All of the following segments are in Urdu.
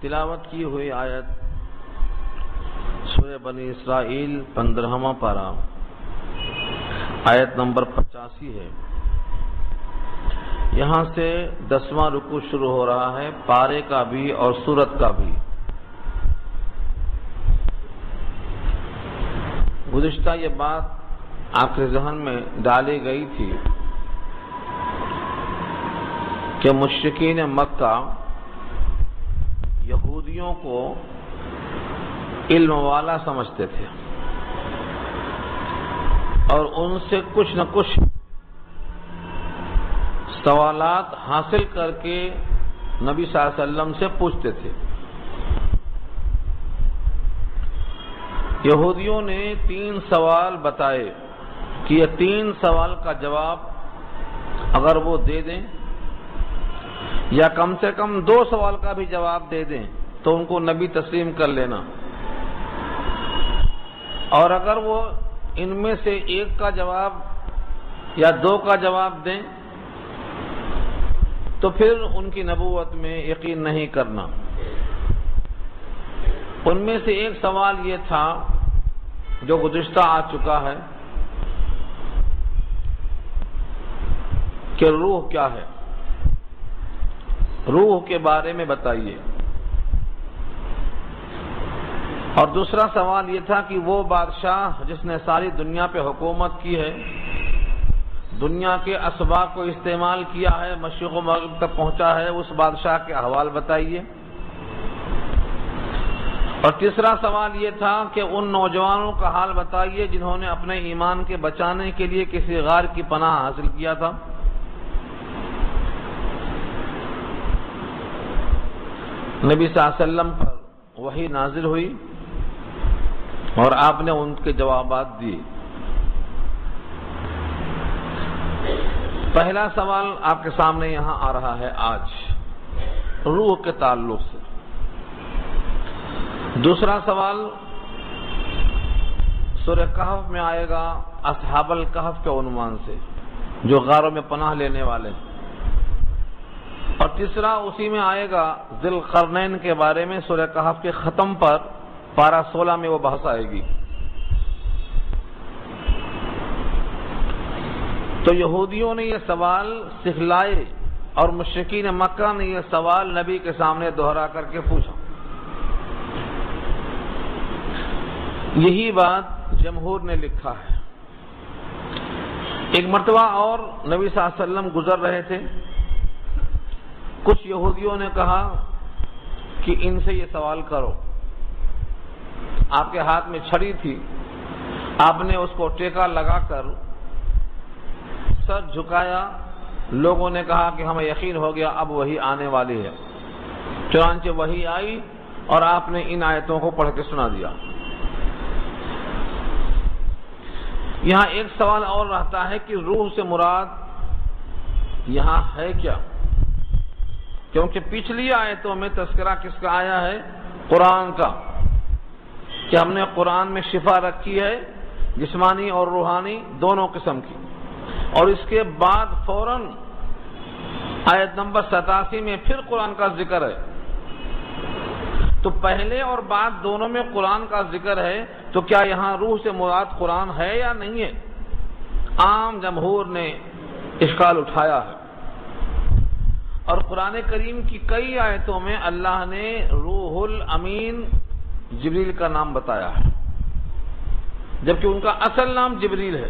تلاوت کی ہوئی آیت سورہ بنی اسرائیل 15واں پارہ آیت نمبر 85 ہے۔ یہاں سے 10واں رکوع شروع ہو رہا ہے، پارے کا بھی اور سورت کا بھی۔ گزشتہ یہ بات آپ کے ذہن میں ڈالی گئی تھی کہ مشرکین مکہ یہودیوں کو علم والا سمجھتے تھے اور ان سے کچھ نہ کچھ سوالات حاصل کر کے نبی صلی اللہ علیہ وسلم سے پوچھتے تھے۔ یہودیوں نے 3 سوال بتائے کہ یہ 3 سوال کا جواب اگر وہ دے دیں یا کم سے کم 2 سوال کا بھی جواب دے دیں تو ان کو نبی تسلیم کر لینا، اور اگر وہ ان میں سے 1 کا جواب یا 2 کا جواب دیں تو پھر ان کی نبوت میں یقین نہیں کرنا۔ ان میں سے ایک سوال یہ تھا جو گزشتہ آ چکا ہے کہ روح کیا ہے، روح کے بارے میں بتائیے۔ اور دوسرا سوال یہ تھا کہ وہ بادشاہ جس نے ساری دنیا پہ حکومت کی ہے، دنیا کے اسباب کو استعمال کیا ہے، مشرق و مغرب تک پہنچا ہے، اس بادشاہ کے احوال بتائیے۔ اور تیسرا سوال یہ تھا کہ ان نوجوانوں کا حال بتائیے جنہوں نے اپنے ایمان کے بچانے کے لیے کسی غار کی پناہ حاصل کیا تھا۔ نبی صلی اللہ علیہ وسلم پر وحی نازل ہوئی اور آپ نے ان کے جوابات دیے۔ پہلا سوال آپ کے سامنے یہاں آ رہا ہے آج روح کے تعلق سے۔ دوسرا سوال سورہ کہف میں آئے گا اصحاب الکہف کے عنوان سے، جو غاروں میں پناہ لینے والے ہیں۔ اور تیسرا اسی میں آئے گا ذی القرنین کے بارے میں، سورہ کہف کے ختم پر پارہ 16 میں وہ بحث آئے گی۔ تو یہودیوں نے یہ سوال سکھلائے اور مشرکین مکہ نے یہ سوال نبی کے سامنے دہرا کر کے پوچھا۔ یہی بات جمہور نے لکھا ہے۔ ایک مرتبہ اور نبی صلی اللہ علیہ وسلم گزر رہے تھے، کچھ یہودیوں نے کہا کہ ان سے یہ سوال کرو۔ آپ کے ہاتھ میں چھڑی تھی، آپ نے اس کو ٹیکا لگا کر سر جھکایا، لوگوں نے کہا کہ ہمیں یقین ہو گیا اب وہی آنے والی ہے۔ چنانچہ وہی آئی اور آپ نے ان آیتوں کو پڑھ کے سنا دیا۔ یہاں ایک سوال اور رہتا ہے کہ روح سے مراد یہاں ہے کیا، کیونکہ پچھلی آیتوں میں تذکرہ کس کا آیا ہے؟ قرآن کا، کہ ہم نے قرآن میں شفا رکھی ہے جسمانی اور روحانی دونوں قسم کی، اور اس کے بعد فوراً آیت نمبر 87 میں پھر قرآن کا ذکر ہے۔ تو پہلے اور بعد دونوں میں قرآن کا ذکر ہے، تو کیا یہاں روح سے مراد قرآن ہے یا نہیں ہے؟ عام جمہور نے اشکال اٹھایا ہے، اور قرآن کریم کی کئی آیتوں میں اللہ نے روح الامین جبریل کا نام بتایا ہے، جبکہ ان کا اصل نام جبریل ہے۔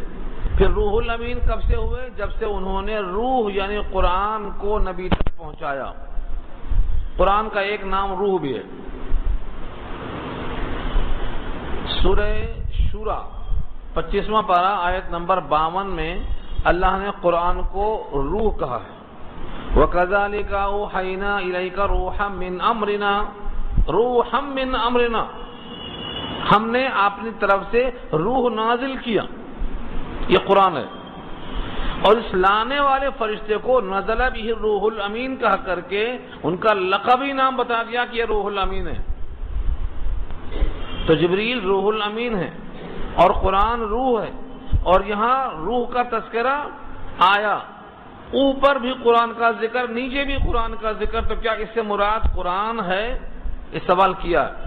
پھر روح الامین کب سے ہوئے؟ جب سے انہوں نے روح یعنی قرآن کو نبی تک پہنچایا۔ قرآن کا ایک نام روح بھی ہے۔ سورہ شورى 25واں پارہ آیت نمبر 52 میں اللہ نے قرآن کو روح کہا ہے۔ وَكَذَلِكَ أَوْحَيْنَا إِلَيْكَ رُوحًا مِّنْ أَمْرِنَا رُوحًا مِّنْ أَمْرِنَا، ہم نے اپنی طرف سے روح نازل کیا، یہ قرآن ہے۔ اور اس لانے والے فرشتے کو نزل بہ الروح الامین کہا کر کے ان کا لقبی نام بتا دیا کہ یہ روح الامین ہے۔ تو جبریل روح الامین ہے اور قرآن روح ہے، اور یہاں روح کا تذکرہ آیا، اوپر بھی قرآن کا ذکر، نیچے بھی قرآن کا ذکر، تو کیا اس سے مراد قرآن ہے یہ سوال کیا ہے۔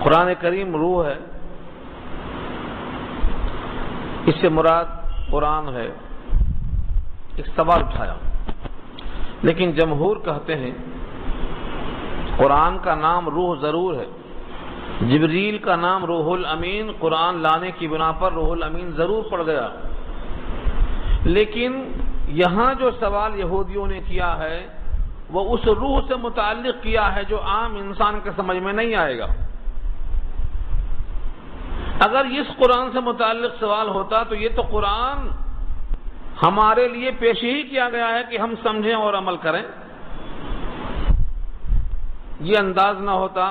قرآن کریم روح ہے، اس سے مراد قرآن ہے، ایک سوال اٹھایا، لیکن جمہور کہتے ہیں قرآن کا نام روح ضرور ہے، جبریل کا نام روح الامین قرآن لانے کی بنا پر روح الامین ضرور پڑ گیا، لیکن یہاں جو سوال یہودیوں نے کیا ہے وہ اس روح سے متعلق کیا ہے جو عام انسان کے سمجھ میں نہیں آئے گا۔ اگر اس قرآن سے متعلق سوال ہوتا تو یہ تو قرآن ہمارے لیے پیش ہی کیا گیا ہے کہ ہم سمجھیں اور عمل کریں، یہ انداز نہ ہوتا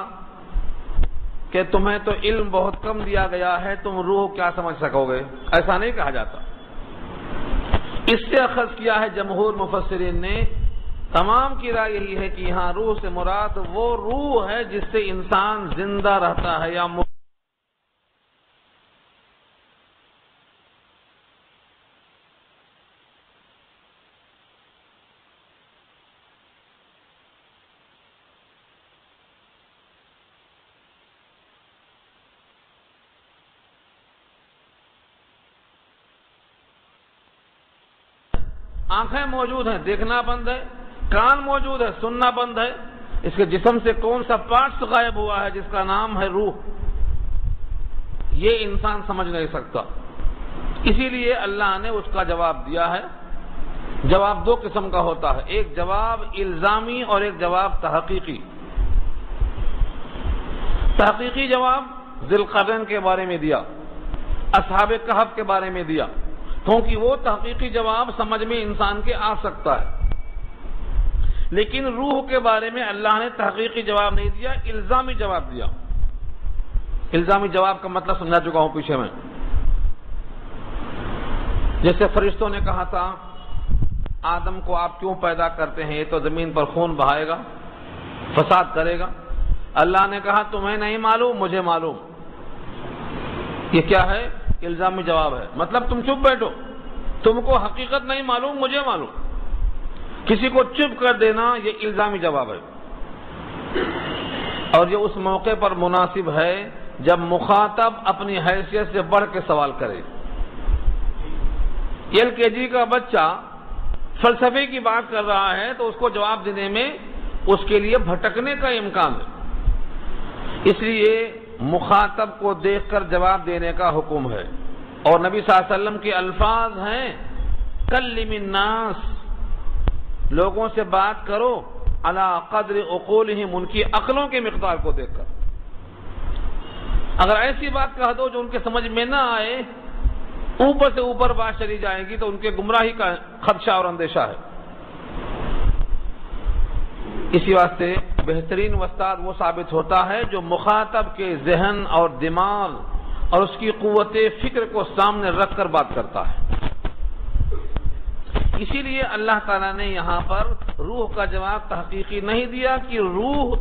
کہ تمہیں تو علم بہت کم دیا گیا ہے، تم روح کیا سمجھ سکو گے، ایسا نہیں کہا جاتا۔ اس سے اخذ کیا ہے جمہور مفسرین نے، تمام کی رائے یہی ہے کہ یہاں روح سے مراد وہ روح ہے جس سے انسان زندہ رہتا ہے یا آنکھیں موجود ہیں، دیکھنا بند ہے، کان موجود ہے، سننا بند ہے، اس کے جسم سے کون سا پارٹس غائب ہوا ہے جس کا نام ہے روح، یہ انسان سمجھ نہیں سکتا۔ اسی لیے اللہ نے اس کا جواب دیا ہے۔ جواب دو قسم کا ہوتا ہے، ایک جواب الزامی اور ایک جواب تحقیقی۔ تحقیقی جواب ذی القرنین کے بارے میں دیا، اصحاب کہف کے بارے میں دیا، کیونکہ وہ تحقیقی جواب سمجھ میں انسان کے آ سکتا ہے، لیکن روح کے بارے میں اللہ نے تحقیقی جواب نہیں دیا، الزامی جواب دیا۔ الزامی جواب کا مطلب سمجھا چکا ہوں پیچھے میں، جیسے فرشتوں نے کہا تھا آدم کو آپ کیوں پیدا کرتے ہیں، یہ تو زمین پر خون بہائے گا، فساد کرے گا۔ اللہ نے کہا تمہیں نہیں معلوم، مجھے معلوم۔ یہ کیا ہے؟ الزامی جواب ہے، مطلب تم چپ بیٹھو، تم کو حقیقت نہیں معلوم، مجھے معلوم۔ کسی کو چپ کر دینا یہ الزامی جواب ہے، اور یہ اس موقع پر مناسب ہے جب مخاطب اپنی حیثیت سے بڑھ کے سوال کرے۔ LKG کا بچہ فلسفے کی بات کر رہا ہے تو اس کو جواب دینے میں اس کے لیے بھٹکنے کا امکان ہے، اس لیے مخاطب کو دیکھ کر جواب دینے کا حکم ہے۔ اور نبی صلی اللہ علیہ وسلم کے الفاظ ہیں کلم الناس، لوگوں سے بات کرو علی قدر عقولہم، ان کی عقلوں کے مقدار کو دیکھ کر۔ اگر ایسی بات کہہ دو جو ان کے سمجھ میں نہ آئے، اوپر سے اوپر بات چلی جائے گی تو ان کے گمراہی کا خدشہ اور اندیشہ ہے۔ اسی واسطے بہترین استاد وہ ثابت ہوتا ہے جو مخاطب کے ذہن اور دماغ اور اس کی قوت فکر کو سامنے رکھ کر بات کرتا ہے۔ اسی لیے اللہ تعالیٰ نے یہاں پر روح کا جواب تحقیقی نہیں دیا کہ روح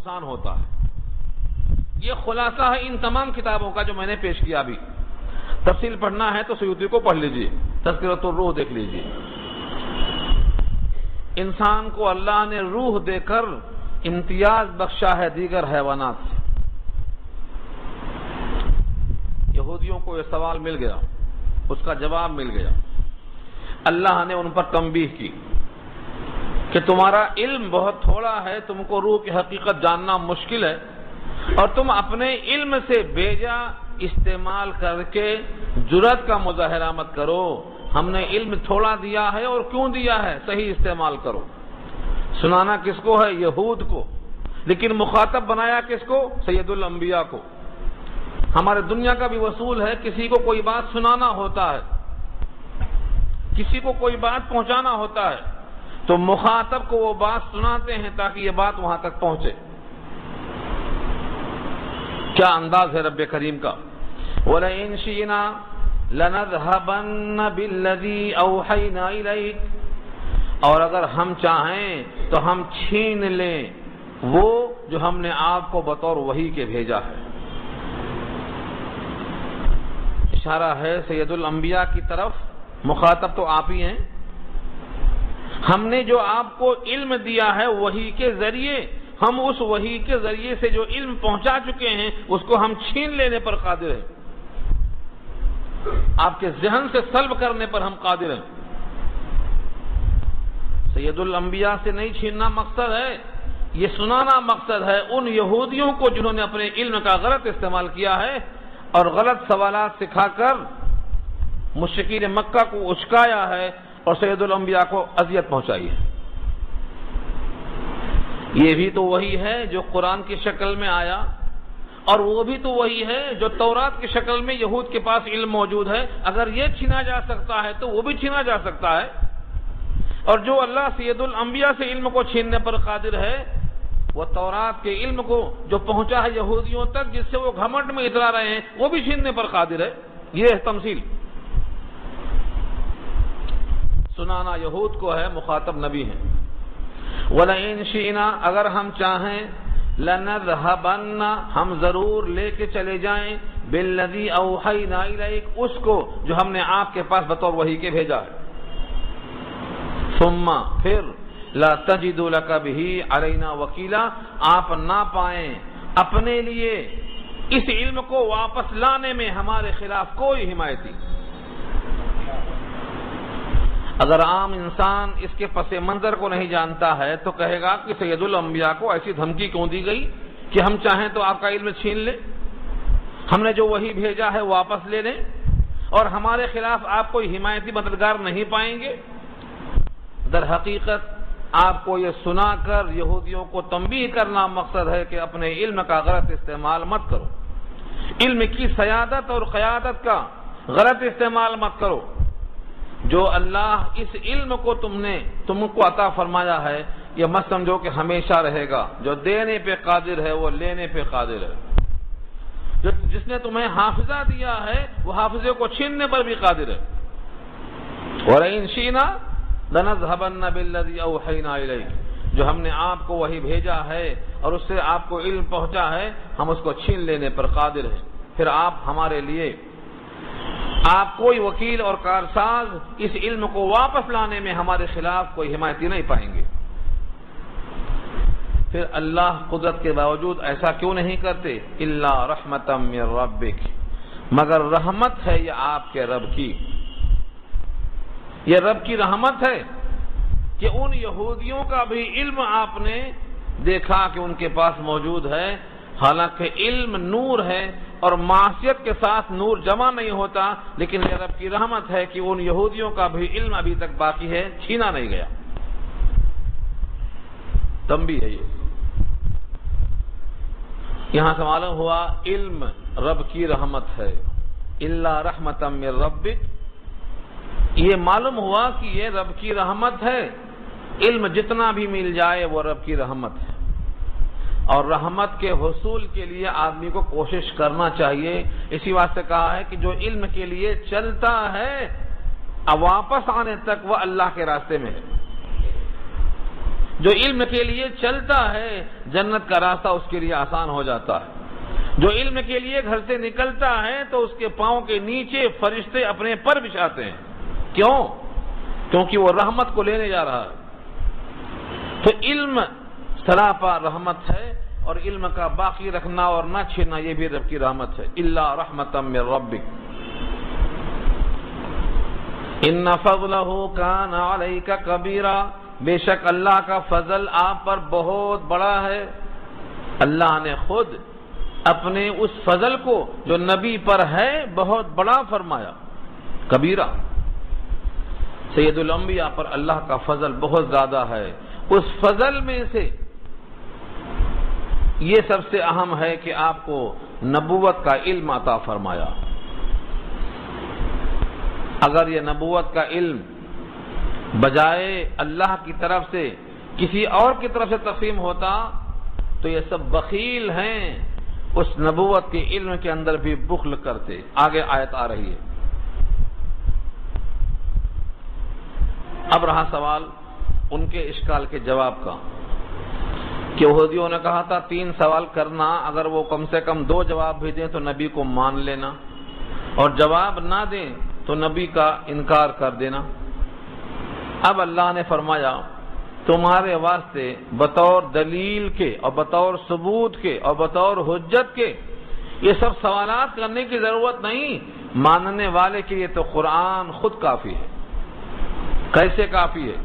نقصان ہوتا ہے۔ یہ خلاصہ ہے ان تمام کتابوں کا جو میں نے پیش کیا ابھی۔ تفصیل پڑھنا ہے تو سیوطی کو پڑھ لیجئے، تذکرۃ الروح دیکھ لیجئے۔ انسان کو اللہ نے روح دے کر امتیاز بخشا ہے دیگر حیوانات سے۔ یہودیوں کو یہ سوال مل گیا، اس کا جواب مل گیا۔ اللہ نے ان پر تنبیہ کی کہ تمہارا علم بہت تھوڑا ہے، تم کو روح کی حقیقت جاننا مشکل ہے، اور تم اپنے علم سے بیجا استعمال کر کے جرأت کا مظاہرہ مت کرو۔ ہم نے علم تھوڑا دیا ہے، اور کیوں دیا ہے؟ صحیح استعمال کرو۔ سنانا کس کو ہے؟ یہود کو، لیکن مخاطب بنایا کس کو؟ سید الانبیاء کو۔ ہمارے دنیا کا بھی اصول ہے، کسی کو کوئی بات سنانا ہوتا ہے، کسی کو کوئی بات پہنچانا ہوتا ہے، تو مخاطب کو وہ بات سناتے ہیں تاکہ یہ بات وہاں تک پہنچے۔ کیا انداز ہے رب کریم کا! وَلَئِن شِئْنَا لَنَذْهَبَنَّ بِالَّذِي أَوْحَيْنَا إِلَيْكَ، اور اگر ہم چاہیں تو ہم چھین لیں وہ جو ہم نے آپ کو بطور وحی کے بھیجا ہے۔ اشارہ ہے سید الانبیاء کی طرف، مخاطب تو آپ ہی ہیں۔ ہم نے جو آپ کو علم دیا ہے وحی کے ذریعے، ہم اس وحی کے ذریعے سے جو علم پہنچا چکے ہیں اس کو ہم چھین لینے پر قادر ہیں، آپ کے ذہن سے سلب کرنے پر ہم قادر ہیں۔ سید الانبیاء سے نہیں چھیننا مقصد ہے، یہ سنانا مقصد ہے ان یہودیوں کو جنہوں نے اپنے علم کا غلط استعمال کیا ہے اور غلط سوالات سکھا کر مشرکین مکہ کو اچکایا ہے اور سید الانبیاء کو اذیت پہنچائی ہے۔ یہ بھی تو وہی ہے جو قرآن کی شکل میں آیا، اور وہ بھی تو وہی ہے جو تورات کی شکل میں یہود کے پاس علم موجود ہے۔ اگر یہ چھینا جا سکتا ہے تو وہ بھی چھینا جا سکتا ہے، اور جو اللہ سید الانبیاء سے علم کو چھیننے پر قادر ہے، وہ تورات کے علم کو جو پہنچا ہے یہودیوں تک جس سے وہ گھمنڈ میں اترا رہے ہیں، وہ بھی چھیننے پر قادر ہے۔ یہ ہے تمثیل۔ سنانا یہود کو ہے، مخاطب نبی ہیں۔ وَلَئِن شِئْنَا، اگر ہم چاہیں، لَنَذْهَبَنَّ، ہم ضرور لے کے چلے جائیں، بِالَّذِي أَوْحَيْنَا إِلَيْكَ، اس کو جو ہم نے آپ کے پاس بطور وحی کے بھیجا ہے۔ ثُمَّ، پھر، لَا تَجِدُ لَكَ بِهِ عَلَيْنَا وَكِيلًا، آپ نہ پائیں اپنے لیے اس علم کو واپس لانے میں ہمارے خلاف کوئی حمایتی۔ اگر عام انسان اس کے پس منظر کو نہیں جانتا ہے تو کہے گا کہ سید الانبیاء کو ایسی دھمکی کیوں دی گئی کہ ہم چاہیں تو آپ کا علم چھین لیں، ہم نے جو وہی بھیجا ہے واپس لے لیں، اور ہمارے خلاف آپ کوئی حمایتی مددگار نہیں پائیں گے۔ در حقیقت آپ کو یہ سنا کر یہودیوں کو تنبیہ کرنا مقصد ہے کہ اپنے علم کا غلط استعمال مت کرو، علم کی سیادت اور قیادت کا غلط استعمال مت کرو۔ جو اللہ اس علم کو تم کو عطا فرمایا ہے، یہ مت سمجھو کہ ہمیشہ رہے گا۔ جو دینے پہ قادر ہے وہ لینے پہ قادر ہے۔ جس نے تمہیں حافظہ دیا ہے وہ حافظے کو چھیننے پر بھی قادر ہے۔ وَلَئِن شِئْنَا لَنَذْهَبَنَّ بِالَّذِي أَوْحَيْنَا إِلَيْكَ، جو ہم نے آپ کو وہی بھیجا ہے اور اس سے آپ کو علم پہنچا ہے، ہم اس کو چھین لینے پر قادر ہیں۔ پھر آپ ہمارے لیے، آپ کوئی وکیل اور کارساز اس علم کو واپس لانے میں ہمارے خلاف کوئی حمایتی نہیں پائیں گے۔ پھر اللہ قدرت کے باوجود ایسا کیوں نہیں کرتے؟ الا رحمتا من ربک، مگر رحمت ہے یہ آپ کے رب کی، یہ رب کی رحمت ہے کہ ان یہودیوں کا بھی علم آپ نے دیکھا کہ ان کے پاس موجود ہے، حالانکہ علم نور ہے اور معصیت کے ساتھ نور جمع نہیں ہوتا، لیکن یہ رب کی رحمت ہے کہ ان یہودیوں کا بھی علم ابھی تک باقی ہے، چھینا نہیں گیا۔ تنبیہ ہے یہ۔ یہاں سے معلوم ہوا علم رب کی رحمت ہے، الا رحمتا من ربک، یہ معلوم ہوا کہ یہ رب کی رحمت ہے۔ علم جتنا بھی مل جائے وہ رب کی رحمت ہے، اور رحمت کے حصول کے لیے آدمی کو کوشش کرنا چاہیے۔ اسی واسطے کہا ہے کہ جو علم کے لیے چلتا ہے اب واپس آنے تک وہ اللہ کے راستے میں ہے۔ جو علم کے لیے چلتا ہے جنت کا راستہ اس کے لیے آسان ہو جاتا ہے. جو علم کے لیے گھر سے نکلتا ہے تو اس کے پاؤں کے نیچے فرشتے اپنے پر بچھاتے ہیں. کیوں؟ کیونکہ وہ رحمت کو لینے جا رہا ہے. تو علم سراپا رحمت ہے، اور علم کا باقی رکھنا اور نہ چھینا یہ بھی رب کی رحمت ہے. الا رحمتا من ربک ان فضلہ کان علیک کبیرا، بے شک اللہ کا فضل آپ پر بہت بڑا ہے. اللہ نے خود اپنے اس فضل کو جو نبی پر ہے بہت بڑا فرمایا، کبیرہ. سید الانبیاء پر اللہ کا فضل بہت زیادہ ہے. اس فضل میں سے یہ سب سے اہم ہے کہ آپ کو نبوت کا علم عطا فرمایا. اگر یہ نبوت کا علم بجائے اللہ کی طرف سے کسی اور کی طرف سے تقسیم ہوتا تو یہ سب بخیل ہیں، اس نبوت کے علم کے اندر بھی بخل کرتے. آگے آیت آ رہی ہے. اب رہا سوال ان کے اشکال کے جواب کا کہ یہودیوں نے کہا تھا 3 سوال کرنا، اگر وہ کم سے کم 2 جواب بھی دیں تو نبی کو مان لینا، اور جواب نہ دیں تو نبی کا انکار کر دینا. اب اللہ نے فرمایا تمہارے واسطے بطور دلیل کے اور بطور ثبوت کے اور بطور حجت کے یہ سب سوالات کرنے کی ضرورت نہیں. ماننے والے کے لیے تو قرآن خود کافی ہے. کیسے کافی ہے؟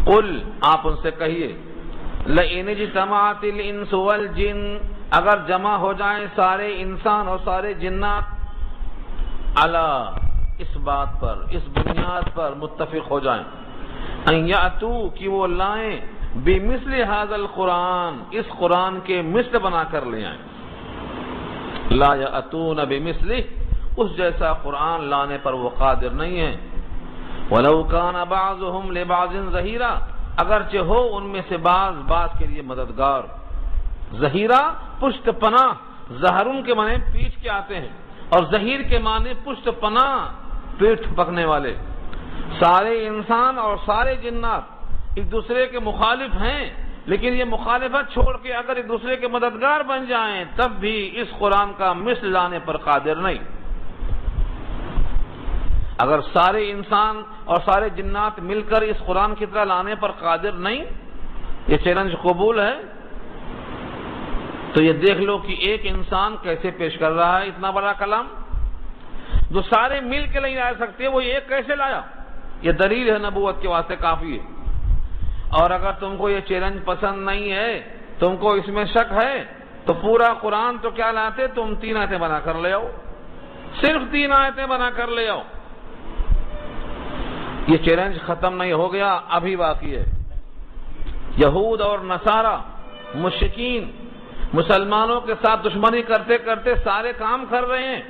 قل، آپ ان سے کہیے، لئن اجتمعت الانس والجن، اگر جمع ہو جائیں سارے انسان اور سارے جنات، علی، اس بات پر، اس بنیاد پر متفق ہو جائیں، ان یاتوا، کہ وہ لائیں، بمثل ھذا القرآن، اس قرآن کے مثل بنا کر لے آئیں. لا یاتون بمثلہ، اس جیسا قرآن لانے پر وہ قادر نہیں ہیں. وَلَوْ كَانَ بَعْضُهُمْ لِبَعْضٍ ظَهِيرًا، اگرچہ ہو ان میں سے بعض کے لیے مددگار. ظہیرہ پشت پناہ، ظہرن کے معنی پیٹھ کے آتے ہیں، اور ظہیر کے معنی پشت پناہ، پیٹھ پکنے والے. سارے انسان اور سارے جنات ایک دوسرے کے مخالف ہیں، لیکن یہ مخالفت چھوڑ کے اگر ایک دوسرے کے مددگار بن جائیں تب بھی اس قرآن کا مثل لانے پر قادر نہیں. اگر سارے انسان اور سارے جنات مل کر اس قرآن کی طرح لانے پر قادر نہیں، یہ چیلنج قبول ہے، تو یہ دیکھ لو کہ ایک انسان کیسے پیش کر رہا ہے اتنا بڑا کلام. جو سارے مل کے نہیں لا سکتے وہ ایک کیسے لایا؟ یہ دلیل ہے نبوت کے واسطے کافی ہے. اور اگر تم کو یہ چیلنج پسند نہیں ہے، تم کو اس میں شک ہے، تو پورا قرآن تو کیا لاتے؟ تم 3 آیتیں بنا کر لے آؤ، صرف 3 آیتیں بنا کر لے آؤ. یہ چیلنج ختم نہیں ہو گیا، ابھی باقی ہے. یہود اور نصارہ مشرکین مسلمانوں کے ساتھ دشمنی کرتے کرتے سارے کام کر رہے ہیں.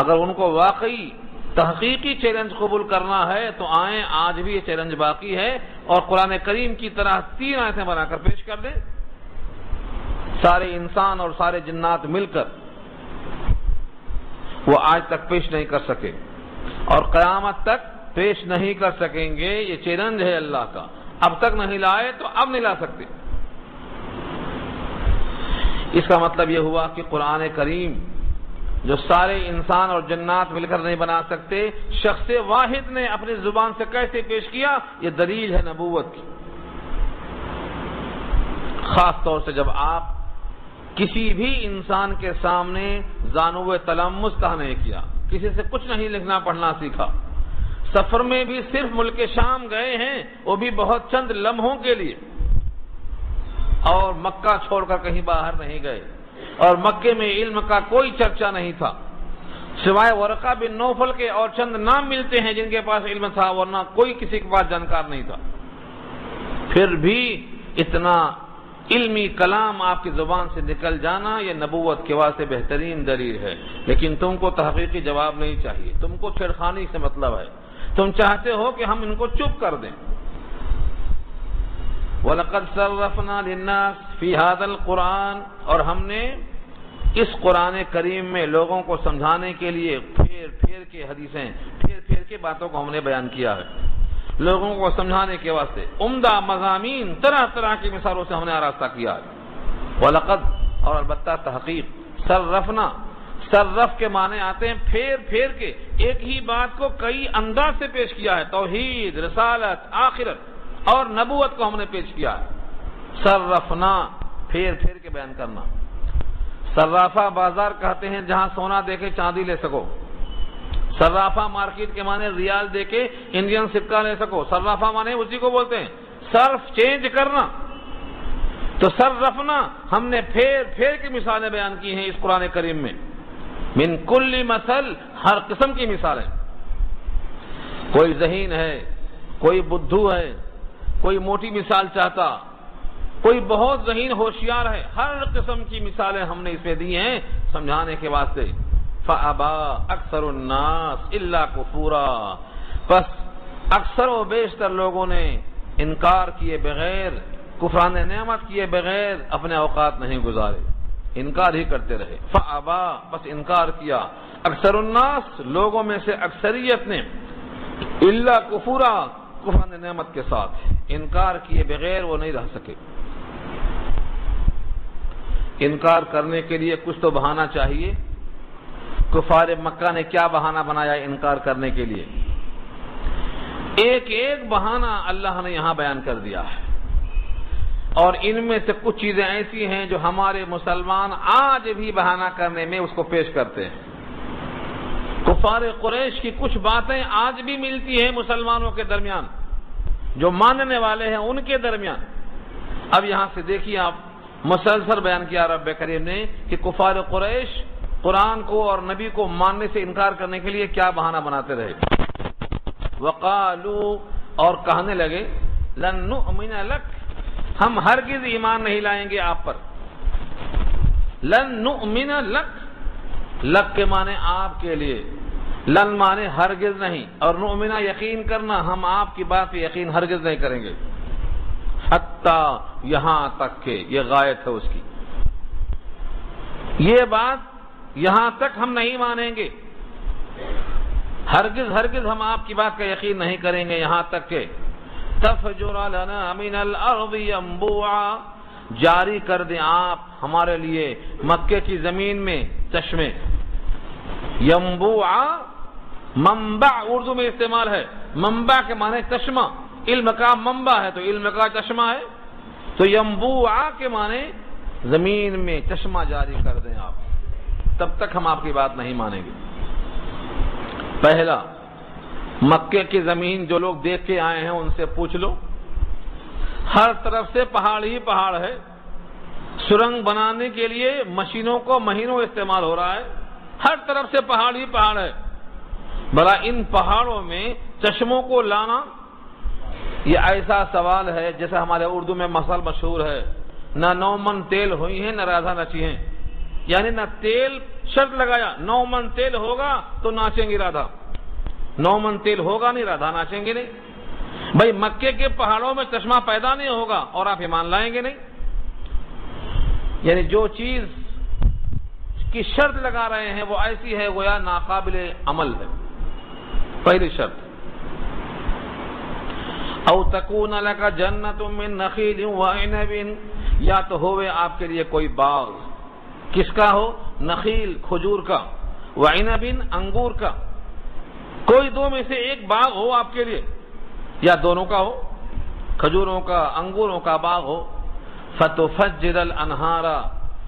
اگر ان کو واقعی تحقیقی چیلنج قبول کرنا ہے تو آئیں، آج بھی یہ چیلنج باقی ہے، اور قرآن کریم کی طرح 3 آیتیں بنا کر پیش کر دیں. سارے انسان اور سارے جنات مل کر وہ آج تک پیش نہیں کر سکے اور قیامت تک پیش نہیں کر سکیں گے. یہ چیلنج ہے اللہ کا. اب تک نہیں لائے تو اب نہیں لا سکتے. اس کا مطلب یہ ہوا کہ قرآن کریم جو سارے انسان اور جنات مل کر نہیں بنا سکتے، شخص واحد نے اپنی زبان سے کیسے پیش کیا، یہ دلیل ہے نبوت کی. خاص طور سے جب آپ کسی بھی انسان کے سامنے زانو تلمس کا نہیں کیا، کسی سے کچھ نہیں لکھنا پڑھنا سیکھا، سفر میں بھی صرف ملک شام گئے ہیں، وہ بھی بہت چند لمحوں کے لیے، اور مکہ چھوڑ کر کہیں باہر نہیں گئے، اور مکے میں علم کا کوئی چرچا نہیں تھا سوائے ورقہ بن نوفل کے، اور چند نام ملتے ہیں جن کے پاس علم تھا، ورنہ کوئی کسی کے پاس جانکار نہیں تھا. پھر بھی اتنا علمی کلام آپ کی زبان سے نکل جانا یہ نبوت کے واسطے بہترین دلیل ہے. لیکن تم کو تحقیقی جواب نہیں چاہیے، تم کو چھیڑخانی سے مطلب ہے، تم چاہتے ہو کہ ہم ان کو چپ کر دیں. وَلَقَدْ صَرَّفْنَا لِلنَّاسِ فِي هَذَا الْقُرْآنِ، اور ہم نے اس قرآن کریم میں لوگوں کو سمجھانے کے لیے پھیر پھیر کے حدیثیں، پھیر پھیر کے باتوں کو ہم نے بیان کیا ہے. لوگوں کو سمجھانے کے واسطے عمدہ مضامین طرح طرح کی مثالوں سے ہم نے آراستہ کیا ہے. وَلَقَدْ اور البتہ تحقیق صرفنا، صرف کے معنی آتے ہیں پھیر پھیر کے ایک ہی بات کو کئی انداز سے پیش کیا ہے. توحید، رسالت، آخرت اور نبوت کو ہم نے پیش کیا ہے. صرفنا پھیر پھیر کے بیان کرنا. صرافہ بازار کہتے ہیں جہاں سونا دے کے چاندی لے سکو. صرافہ مارکیٹ کے معنی ریال دے کے انڈین سکہ لے سکو. صرافہ معنی اسی کو بولتے ہیں صرف چینج کرنا. تو صرفنا ہم نے پھیر پھیر کی مثالیں بیان کی ہیں اس قرآن کریم میں. من کل مثل، ہر قسم کی مثالیں. کوئی ذہین ہے، کوئی بدھو ہے، کوئی موٹی مثال چاہتا، کوئی بہت ذہین ہوشیار ہے. ہر قسم کی مثالیں ہم نے اس میں دی ہیں سمجھانے کے واسطے. فَأَبَى أَكْثَرُ النَّاسِ إِلَّا كُفُورًا، بس اکثر و بیشتر لوگوں نے انکار کیے بغیر، کفران نعمت کیے بغیر اپنے اوقات نہیں گزارے، انکار ہی کرتے رہے. فَأَبَى، بس انکار کیا. اکثر الناس، لوگوں میں سے اکثریت نے، إِلَّا كُفُورًا، کفران نعمت کے ساتھ انکار کیے بغیر وہ نہیں رہ سکے. انکار کرنے کے لیے کچھ تو بہانہ چاہیے. کفار مکہ نے کیا بہانہ بنایا انکار کرنے کے لیے؟ ایک ایک بہانہ اللہ نے یہاں بیان کر دیا ہے. اور ان میں سے کچھ چیزیں ایسی ہیں جو ہمارے مسلمان آج بھی بہانہ کرنے میں اس کو پیش کرتے ہیں. کفار قریش کی کچھ باتیں آج بھی ملتی ہیں مسلمانوں کے درمیان، جو ماننے والے ہیں ان کے درمیان. اب یہاں سے دیکھیے آپ، مسلسل بیان کیا رب کریم نے کہ کفار قریش قرآن کو اور نبی کو ماننے سے انکار کرنے کے لیے کیا بہانہ بناتے رہے. وقالو، اور کہنے لگے، لن نؤمن لک، ہم ہرگز ایمان نہیں لائیں گے آپ پر. لن نؤمن لک، لک کے معنی آپ کے لیے، لن معنی ہرگز نہیں، اور نؤمن یقین کرنا، ہم آپ کی بات پہ یقین ہرگز نہیں کریں گے. حتی، یہاں تک کہ، یہ غایت ہے اس کی، یہ بات یہاں تک ہم نہیں مانیں گے، ہرگز ہرگز ہم آپ کی بات کا یقین نہیں کریں گے، یہاں تک کہ تفجر لنا من الارض ينبوعا، جاری کر دیں آپ ہمارے لیے مکے کی زمین میں چشمے. ینبوعا منبع اردو میں استعمال ہے. منبع کے معنی چشمہ، علم کا منبع ہے تو علم کا چشمہ ہے. تو ینبوعا کے معنی زمین میں چشمہ جاری کر دیں آپ، تب تک ہم آپ کی بات نہیں مانیں گے. پہلا، مکے کی زمین جو لوگ دیکھ کے آئے ہیں ان سے پوچھ لو، ہر طرف سے پہاڑ ہی پہاڑ ہے. سرنگ بنانے کے لیے مشینوں کو مہینوں استعمال ہو رہا ہے، ہر طرف سے پہاڑ ہی پہاڑ ہے. بھلا ان پہاڑوں میں چشموں کو لانا، یہ ایسا سوال ہے جیسے ہمارے اردو میں مثل مشہور ہے، نہ 9 من تیل ہوئی ہیں نہ رادھا نچی ہیں. یعنی نہ تیل شرط لگایا 9 من تیل ہوگا تو ناچیں گی رادھا، 9 من تیل ہوگا نہیں رادھا ناچیں گے نہیں. بھائی مکے کے پہاڑوں میں چشمہ پیدا نہیں ہوگا اور آپ ایمان لائیں گے نہیں. یعنی جو چیز کی شرط لگا رہے ہیں وہ ایسی ہے گویا ناقابل عمل ہے. پہلی شرط، او تکون لک جنت من نخیل وعنب، یا تو ہوئے آپ کے لیے کوئی باغ، کس کا ہو؟ نخیل، کھجور کا، وعنب، انگور کا. کوئی دو میں سے ایک باغ ہو آپ کے لیے، یا دونوں کا ہو، کھجوروں کا انگوروں کا باغ ہو. فتفجر الانہار،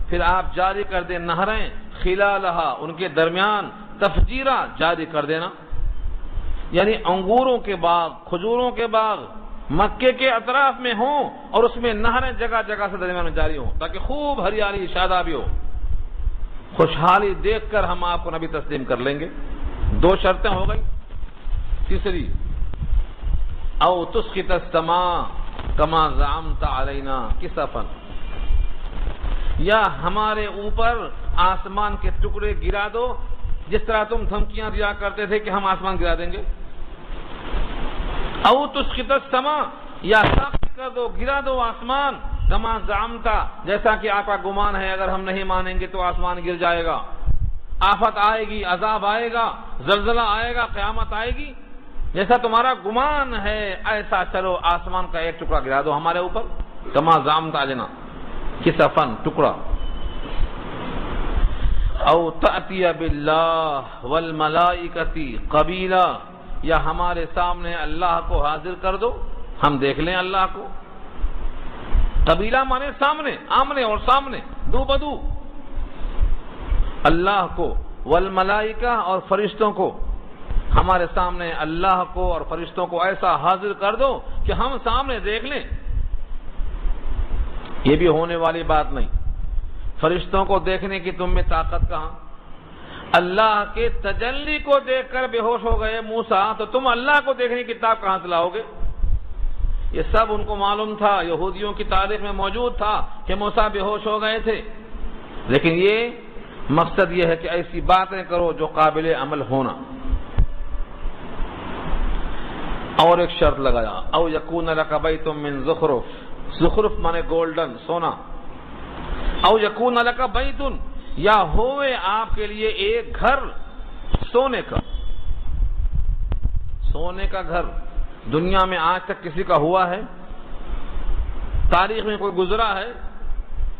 پھر آپ جاری کر دیں نہریں، خلالہا، ان کے درمیان، تفجیرہ، جاری کر دینا. یعنی انگوروں کے باغ، کھجوروں کے باغ مکے کے اطراف میں ہوں اور اس میں نہریں جگہ جگہ سے درمیان میں جاری ہوں تاکہ خوب ہریالی شادابی ہو. خوشحالی دیکھ کر ہم آپ کو نبی تسلیم کر لیں گے. 2 شرطیں ہو گئی. تیسری، او تسقط السماء کما زعمت علینا کسفا، یا ہمارے اوپر آسمان کے ٹکڑے گرا دو جس طرح تم دھمکیاں دیا کرتے تھے کہ ہم آسمان گرا دیں گے. او تسقط السماء، یا ساقط کر دو، گرا دو آسمان، کما زعمت، جیسا کہ آپ کا گمان ہے اگر ہم نہیں مانیں گے تو آسمان گر جائے گا، آفت آئے گی، عذاب آئے گا، زلزلہ آئے گا، قیامت آئے گی. جیسا تمہارا گمان ہے ایسا چلو آسمان کا ایک ٹکڑا گرا دو ہمارے اوپر، کما زعمت علینا، کسفن ٹکڑا، او تأتی باللہ والملائکۃ قبیلا، یا ہمارے سامنے اللہ کو حاضر کر دو، ہم دیکھ لیں اللہ کو۔ قبیلہ مانے سامنے، آمنے اور سامنے، دو بدو، اللہ کو، والملائکہ اور فرشتوں کو، ہمارے سامنے اللہ کو اور فرشتوں کو ایسا حاضر کر دو کہ ہم سامنے دیکھ لیں۔ یہ بھی ہونے والی بات نہیں، فرشتوں کو دیکھنے کی تم میں طاقت کہاں؟ اللہ کے تجلی کو دیکھ کر بے ہوش ہو گئے موسیٰ، تو تم اللہ کو دیکھنے کی طاقت کہاں سے لاؤ گے؟ یہ سب ان کو معلوم تھا، یہودیوں کی تاریخ میں موجود تھا کہ موسیٰ بے ہوش ہو گئے تھے، لیکن یہ مقصد یہ ہے کہ ایسی باتیں کرو جو قابل عمل ہونا۔ اور ایک شرط لگایا، او یکون لک بیت من زخرف، زخرف مانے گولڈن، سونا، او یکون لک بیت، یا ہوئے آپ کے لیے ایک گھر سونے کا، سونے کا گھر۔ دنیا میں آج تک کسی کا ہوا ہے؟ تاریخ میں کوئی گزرا ہے؟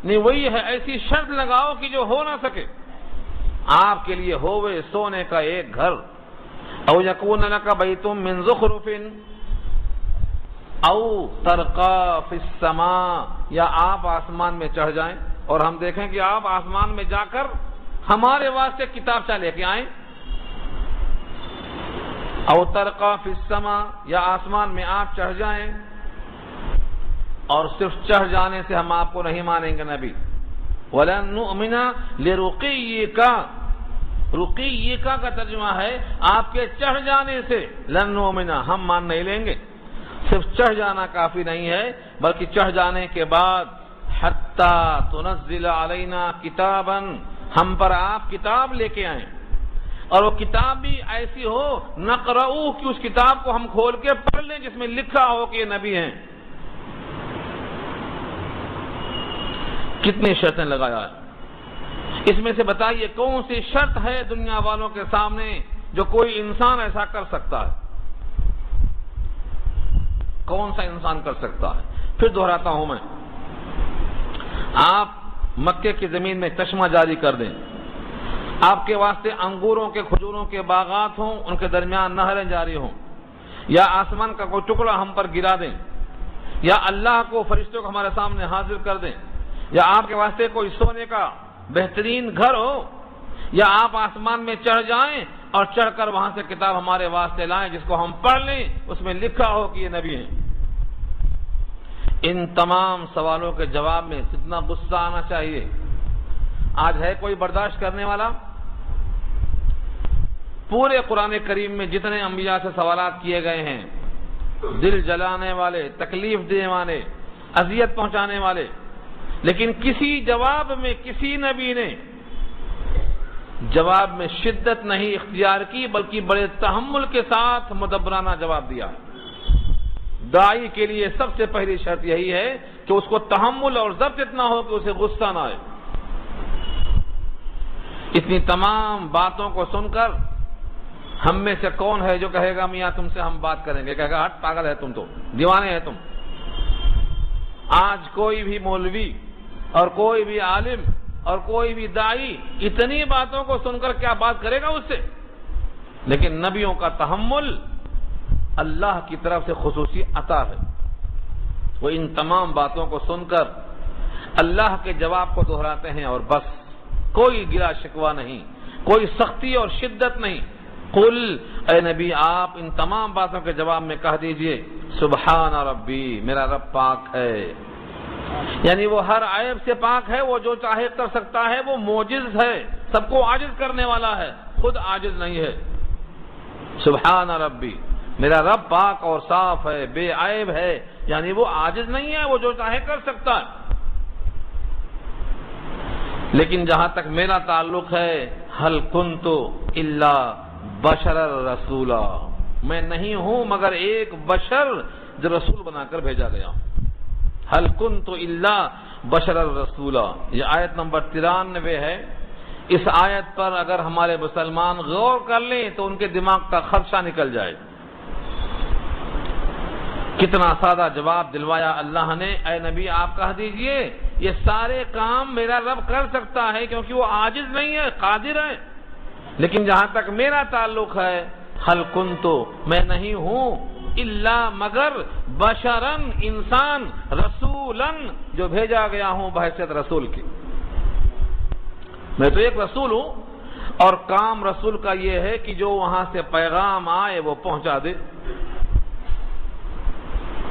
نہیں، وہی ہے، ایسی شرط لگاؤ کہ جو ہو نہ سکے، آپ کے لیے ہوئے سونے کا ایک گھر۔ او یکون لک بیت من زخرف او ترقا فی السماء، یا آپ آسمان میں چڑھ جائیں اور ہم دیکھیں کہ آپ آسمان میں جا کر ہمارے واسطے کتابچہ لے کے آئیں۔ او ترقا فی السماء، یا آسمان میں آپ چڑھ جائیں، اور صرف چڑھ جانے سے ہم آپ کو نہیں مانیں گے نبی۔ وَلَن نُؤْمِنَ لِرُقِيِّكَ، رقیّک کا ترجمہ ہے آپ کے چڑھ جانے سے، لن نؤمن، ہم مان نہیں لیں گے۔ صرف چڑھ جانا کافی نہیں ہے، بلکہ چڑھ جانے کے بعد حتی تنزل علینا کتابا، ہم پر آپ کتاب لے کے آئیں، اور وہ کتاب بھی ایسی ہو نقرؤ کہ اس کتاب کو ہم کھول کے پڑھ لیں جس میں لکھا ہو کہ یہ نبی ہیں۔ کتنی شرطیں لگایا ہے، اس میں سے بتائیے کون سی شرط ہے دنیا والوں کے سامنے جو کوئی انسان ایسا کر سکتا ہے؟ کون سا انسان کر سکتا ہے؟ پھر دہراتا ہوں میں، آپ مکے کی زمین میں چشمہ جاری کر دیں، آپ کے واسطے انگوروں کے کھجوروں کے باغات ہوں، ان کے درمیان نہریں جاری ہوں، یا آسمان کا کوئی ٹکڑا ہم پر گرا دیں، یا اللہ کو فرشتوں کو ہمارے سامنے حاضر کر دیں، یا آپ کے واسطے کوئی سونے کا بہترین گھر ہو، یا آپ آسمان میں چڑھ جائیں اور چڑھ کر وہاں سے کتاب ہمارے واسطے لائیں جس کو ہم پڑھ لیں، اس میں لکھا ہو کہ یہ نبی ہیں۔ ان تمام سوالوں کے جواب میں کتنا غصہ آنا چاہیے۔ آج ہے کوئی برداشت کرنے والا؟ پورے قرآن کریم میں جتنے انبیاء سے سوالات کیے گئے ہیں، دل جلانے والے، تکلیف دینے والے، اذیت پہنچانے والے، لیکن کسی جواب میں کسی نبی نے جواب میں شدت نہیں اختیار کی، بلکہ بڑے تحمل کے ساتھ مدبرانہ جواب دیا۔ داعی کے لیے سب سے پہلی شرط یہی ہے کہ اس کو تحمل اور ضبط اتنا ہو کہ اسے غصہ نہ آئے۔ اتنی تمام باتوں کو سن کر ہم میں سے کون ہے جو کہے گا میاں تم سے ہم بات کریں گے؟ کہے گا ہٹ پاگل ہے تم، تو دیوانے ہیں تم۔ آج کوئی بھی مولوی اور کوئی بھی عالم اور کوئی بھی داعی اتنی باتوں کو سن کر کیا بات کرے گا اس سے؟ لیکن نبیوں کا تحمل اللہ کی طرف سے خصوصی عطا ہے، وہ ان تمام باتوں کو سن کر اللہ کے جواب کو دہراتے ہیں، اور بس کوئی گلا شکوہ نہیں، کوئی سختی اور شدت نہیں۔ قل، اے نبی آپ ان تمام باتوں کے جواب میں کہہ دیجئے سبحان ربی، میرا رب پاک ہے، یعنی وہ ہر عیب سے پاک ہے، وہ جو چاہے کر سکتا ہے، وہ معجز ہے، سب کو عاجز کرنے والا ہے، خود عاجز نہیں ہے۔ سبحان ربی، میرا رب پاک اور صاف ہے، بے عیب ہے، یعنی وہ عاجز نہیں ہے، وہ جو چاہے کر سکتا ہے۔ لیکن جہاں تک میرا تعلق ہے، ہل کنت الا بشر رسولا، میں نہیں ہوں مگر ایک بشر جو رسول بنا کر بھیجا گیا۔ ہل کنت الا بشر رسولا، یہ آیت نمبر 93 ہے۔ اس آیت پر اگر ہمارے مسلمان غور کر لیں تو ان کے دماغ کا خدشہ نکل جائے۔ کتنا سادہ جواب دلوایا اللہ نے، اے نبی آپ کہہ دیجئے یہ سارے کام میرا رب کر سکتا ہے کیونکہ وہ عاجز نہیں ہے، قادر ہے، لیکن جہاں تک میرا تعلق ہے ہل کنتو میں نہیں ہوں الا مگر بشرن انسان رسولن جو بھیجا گیا ہوں بحیثیت رسول کی، میں تو ایک رسول ہوں اور کام رسول کا یہ ہے کہ جو وہاں سے پیغام آئے وہ پہنچا دے،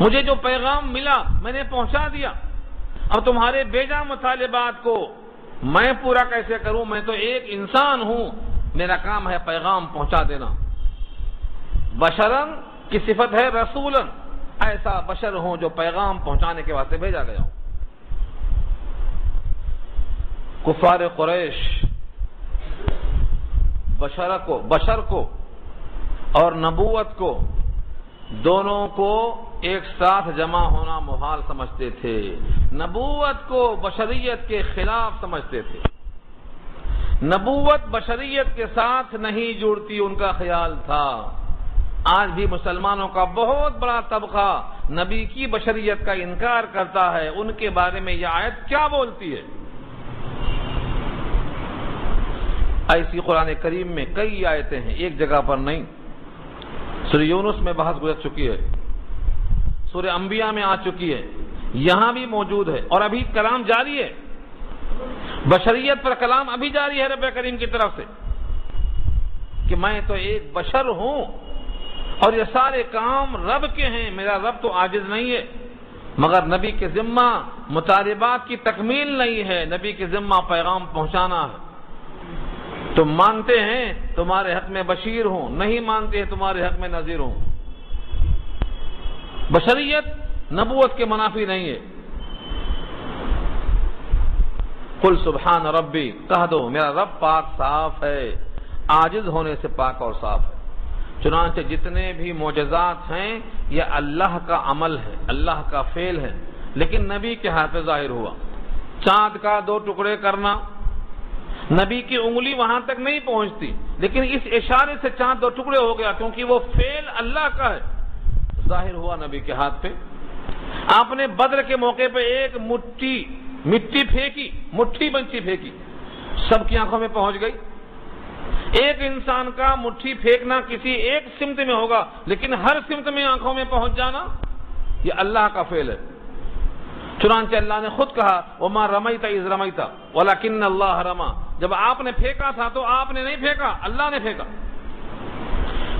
مجھے جو پیغام ملا میں نے پہنچا دیا، اب تمہارے بیجا مطالبات کو میں پورا کیسے کروں، میں تو ایک انسان ہوں، میرا کام ہے پیغام پہنچا دینا۔ بشرن کی صفت ہے رسولن، ایسا بشر ہوں جو پیغام پہنچانے کے واسطے بھیجا گیا ہوں۔ کفار قریش بشر کو اور نبوت کو دونوں کو ایک ساتھ جمع ہونا محال سمجھتے تھے، نبوت کو بشریت کے خلاف سمجھتے تھے، نبوت بشریت کے ساتھ نہیں جڑتی ان کا خیال تھا۔ آج بھی مسلمانوں کا بہت بڑا طبقہ نبی کی بشریت کا انکار کرتا ہے، ان کے بارے میں یہ آیت کیا بولتی ہے؟ ایسی قرآن کریم میں کئی آیتیں ہیں، ایک جگہ پر نہیں۔ سورہ یونس میں بحث گزر چکی ہے، سورہ انبیاء میں آ چکی ہے، یہاں بھی موجود ہے، اور ابھی کلام جاری ہے، بشریت پر کلام ابھی جاری ہے رب کریم کی طرف سے کہ میں تو ایک بشر ہوں اور یہ سارے کام رب کے ہیں، میرا رب تو عاجز نہیں ہے، مگر نبی کے ذمہ مطالبات کی تکمیل نہیں ہے، نبی کے ذمہ پیغام پہنچانا ہے۔ تم مانتے ہیں تمہارے حق میں بشیر ہوں، نہیں مانتے ہیں تمہارے حق میں نذیر ہوں۔ بشریت نبوت کے منافی نہیں ہے۔ قل سبحان ربی، کہہ دو میرا رب پاک صاف ہے، عاجز ہونے سے پاک اور صاف ہے۔ چنانچہ جتنے بھی معجزات ہیں یہ اللہ کا عمل ہے، اللہ کا فعل ہے، لیکن نبی کے ہاتھ میں ظاہر ہوا۔ چاند کا 2 ٹکڑے کرنا، نبی کی انگلی وہاں تک نہیں پہنچتی، لیکن اس اشارے سے چاند 2 ٹکڑے ہو گیا کیونکہ وہ فعل اللہ کا ہے، ظاہر ہوا نبی کے ہاتھ پہ۔ آپ نے بدر کے موقع پہ ایک مٹی پھینکی، سب کی آنکھوں میں پہنچ گئی۔ ایک انسان کا مٹھی پھینکنا کسی ایک سمت میں ہوگا، لیکن ہر سمت میں آنکھوں میں پہنچ جانا یہ اللہ کا فعل ہے۔ چنانچہ اللہ نے خود کہا وَمَا رَمَيْتَ إِذْ رَمَيْتَ وَلَكِنَّ اللَّهَ رَمَى، جب آپ نے پھینکا تھا تو آپ نے نہیں پھینکا، اللہ نے پھینکا۔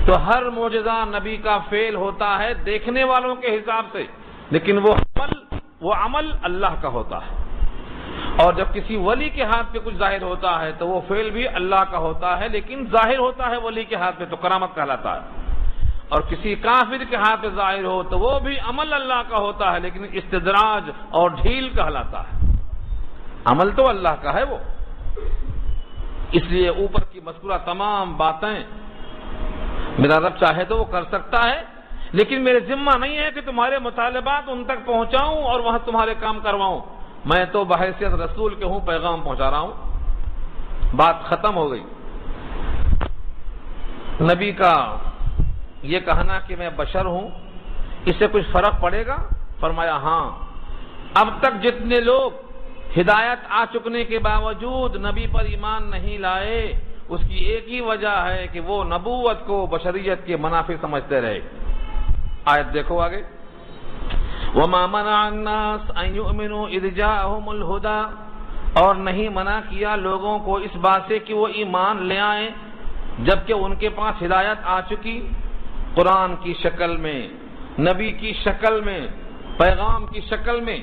تو ہر معجزہ نبی کا فعل ہوتا ہے دیکھنے والوں کے حساب سے، لیکن وہ عمل اللہ کا ہوتا ہے۔ اور جب کسی ولی کے ہاتھ پہ کچھ ظاہر ہوتا ہے تو وہ فعل بھی اللہ کا ہوتا ہے، لیکن ظاہر ہوتا ہے ولی کے ہاتھ پہ تو کرامت کہلاتا ہے۔ اور کسی کافر کے ہاتھ پہ ظاہر ہو تو وہ بھی عمل اللہ کا ہوتا ہے، لیکن استدراج اور ڈھیل کہلاتا ہے۔ عمل تو اللہ کا ہے وہ، اس لیے اوپر کی مذکورہ تمام باتیں میرا رب چاہے تو وہ کر سکتا ہے، لیکن میرے ذمہ نہیں ہے کہ تمہارے مطالبات ان تک پہنچاؤں اور وہاں تمہارے کام کرواؤں، میں تو بحیثیت رسول کے ہوں، پیغام پہنچا رہا ہوں، بات ختم ہو گئی۔ نبی کا یہ کہنا کہ میں بشر ہوں اس سے کچھ فرق پڑے گا؟ فرمایا ہاں، اب تک جتنے لوگ ہدایت آ چکنے کے باوجود نبی پر ایمان نہیں لائے اس کی ایک ہی وجہ ہے کہ وہ نبوت کو بشریت کے منافی سمجھتے رہے۔ آیت دیکھو آگے، وَمَا مَنَعَ النَّاسَ أَن يُؤْمِنُوا إِذْ جَاءَهُمُ الْهُدَىٰ، اور نہیں منع کیا لوگوں کو اس بات سے کہ وہ ایمان لے آئیں جبکہ ان کے پاس ہدایت آ چکی، قرآن کی شکل میں، نبی کی شکل میں، پیغام کی شکل میں۔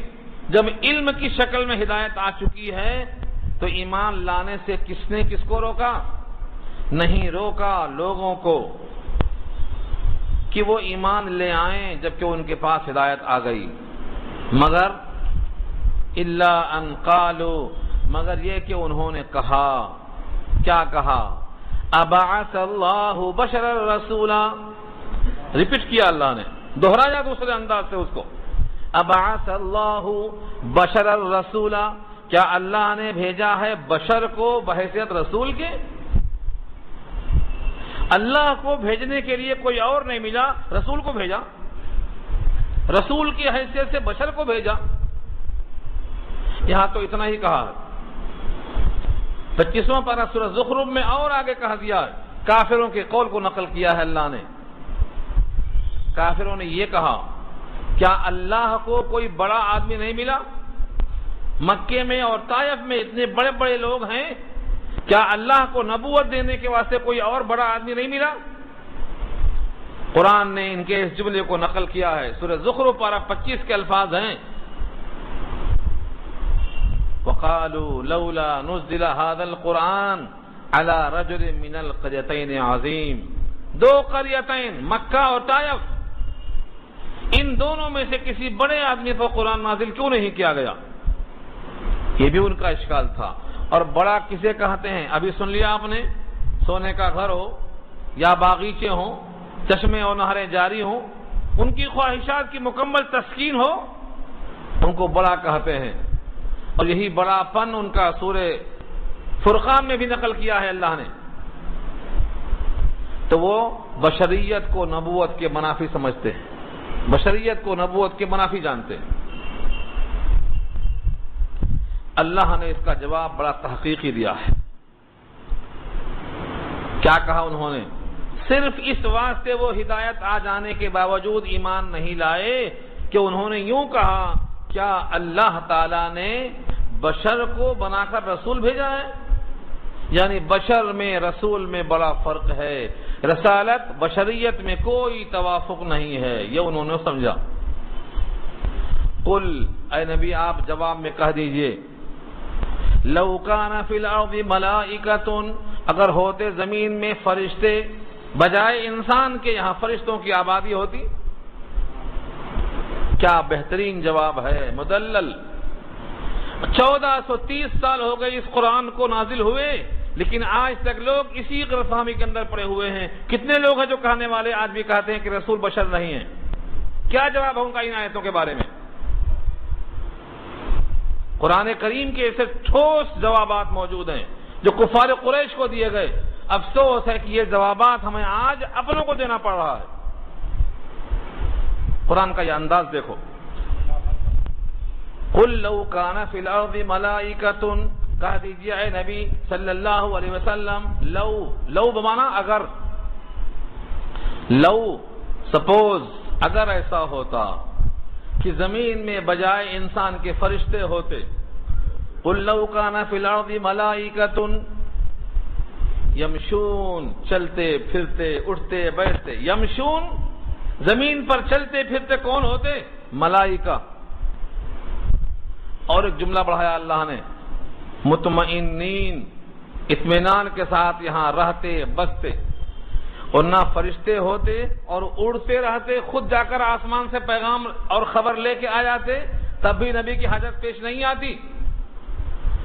جب علم کی شکل میں ہدایت آ چکی ہے تو ایمان لانے سے کس نے کس کو روکا؟ نہیں روکا لوگوں کو کہ وہ ایمان لے آئیں جبکہ ان کے پاس ہدایت آ گئی، مگر الا ان قالوا، مگر یہ کہ انہوں نے کہا، کیا کہا؟ ابعث اللہ بشرا رسولا، ریپیٹ کیا اللہ نے، دوہرایا دوسرے انداز سے اس کو، ابعث اللہ بشرا رسولا، کیا اللہ نے بھیجا ہے بشر کو بحیثیت رسول کے؟ اللہ کو بھیجنے کے لیے کوئی اور نہیں ملا، رسول کو بھیجا۔ رسول کی حیثیت سے بشر کو بھیجا. یہاں تو اتنا ہی کہا ہے. 25واں پارہ سورہ زخرف میں اور آگے کہا دیا ہے. کافروں کے قول کو نقل کیا ہے اللہ نے. کافروں نے یہ کہا کیا اللہ کو کوئی بڑا آدمی نہیں ملا؟ مکے میں اور طائف میں اتنے بڑے بڑے لوگ ہیں، کیا اللہ کو نبوت دینے کے واسطے کوئی اور بڑا آدمی نہیں ملا؟ قرآن نے ان کے اس جملے کو نقل کیا ہے. سورہ زخرف پارہ 25 کے الفاظ ہیں وَقَالُوا لَوْلَا نُزِّلَ هَذَا الْقُرْآنُ عَلَى رَجُلٍ مِّنَ الْقَرْيَتَيْنِ عَظِيمٍ. دو قریتین مکہ اور طائف، ان دونوں میں سے کسی بڑے آدمی پر قرآن نازل کیوں نہیں کیا گیا؟ یہ بھی ان کا اشکال تھا. اور بڑا کسے کہتے ہیں؟ ابھی سن لیا آپ نے. سونے کا گھر ہو یا باغیچے ہوں، چشمے اور نہریں جاری ہوں، ان کی خواہشات کی مکمل تسکین ہو، ان کو بڑا کہتے ہیں. اور یہی بڑا پن ان کا سورہ فرقان میں بھی نقل کیا ہے اللہ نے. تو وہ بشریت کو نبوت کے منافی سمجھتے ہیں، بشریت کو نبوت کے منافی جانتے ہیں. اللہ نے اس کا جواب بڑا تحقیقی دیا ہے. کیا کہا انہوں نے؟ صرف اس واسطے وہ ہدایت آ جانے کے باوجود ایمان نہیں لائے کہ انہوں نے یوں کہا کیا اللہ تعالی نے بشر کو بنا کر رسول بھیجا ہے؟ یعنی بشر میں رسول میں بڑا فرق ہے، رسالت بشریت میں کوئی توافق نہیں ہے، یہ انہوں نے سمجھا. قل، اے نبی آپ جواب میں کہہ دیجئے، لو کان فی الارض ملائکۃ، اگر ہوتے زمین میں فرشتے بجائے انسان کے یہاں فرشتوں کی آبادی ہوتی. کیا بہترین جواب ہے، مدلل. 1430 سال ہو گئے اس قرآن کو نازل ہوئے، لیکن آج تک لوگ اسی غلط فہمی کے اندر پڑے ہوئے ہیں. کتنے لوگ ہیں جو کہنے والے آج بھی کہتے ہیں کہ رسول بشر نہیں ہیں. کیا جواب ہوگا ان آیتوں کے بارے میں؟ قرآن کریم کے ایسے ٹھوس جوابات موجود ہیں جو کفار قریش کو دیے گئے. افسوس ہے کہ یہ جوابات ہمیں آج اپنوں کو دینا پڑ رہا ہے. قرآن کا یہ انداز دیکھو. قل لو کان فی الارض ملائکۃ، کہہ دیجیے اے نبی صلی اللہ علیہ وسلم، لو بمانا اگر، لو سپوز اگر ایسا ہوتا کہ زمین میں بجائے انسان کے فرشتے ہوتے. قل لو کان فی الارض ملائکۃ یمشون، چلتے پھرتے اٹھتے بیٹھتے. یمشون، زمین پر چلتے پھرتے کون ہوتے؟ ملائکہ. اور ایک جملہ بڑھایا اللہ نے، مطمئنین، اطمینان کے ساتھ یہاں رہتے بستے. اور نہ فرشتے ہوتے اور اڑتے رہتے، خود جا کر آسمان سے پیغام اور خبر لے کے آ جاتے، تب بھی نبی کی حاجت پیش نہیں آتی.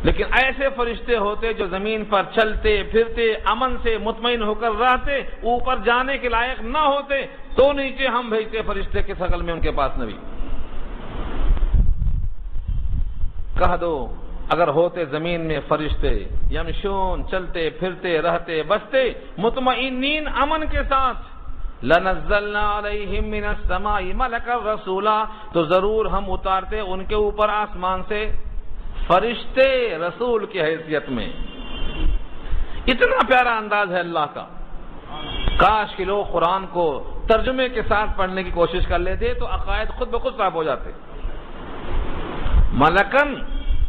لیکن ایسے فرشتے ہوتے جو زمین پر چلتے پھرتے امن سے مطمئن ہو کر رہتے، اوپر جانے کے لائق نہ ہوتے تو نیچے ہم بھیجتے فرشتے کے شکل میں ان کے پاس نبی. کہہ دو اگر ہوتے زمین میں فرشتے، یمشون، چلتے پھرتے رہتے بستے، مطمئنین، امن کے ساتھ، لنزلنا علیہم من السماء ملکا رسولا، تو ضرور ہم اتارتے ان کے اوپر آسمان سے فرشتے رسول کی حیثیت میں. اتنا پیارا انداز ہے اللہ کا. کاش کہ لوگ قرآن کو ترجمے کے ساتھ پڑھنے کی کوشش کر لیتے تو عقائد خود بخود صاف ہو جاتے. ملکن،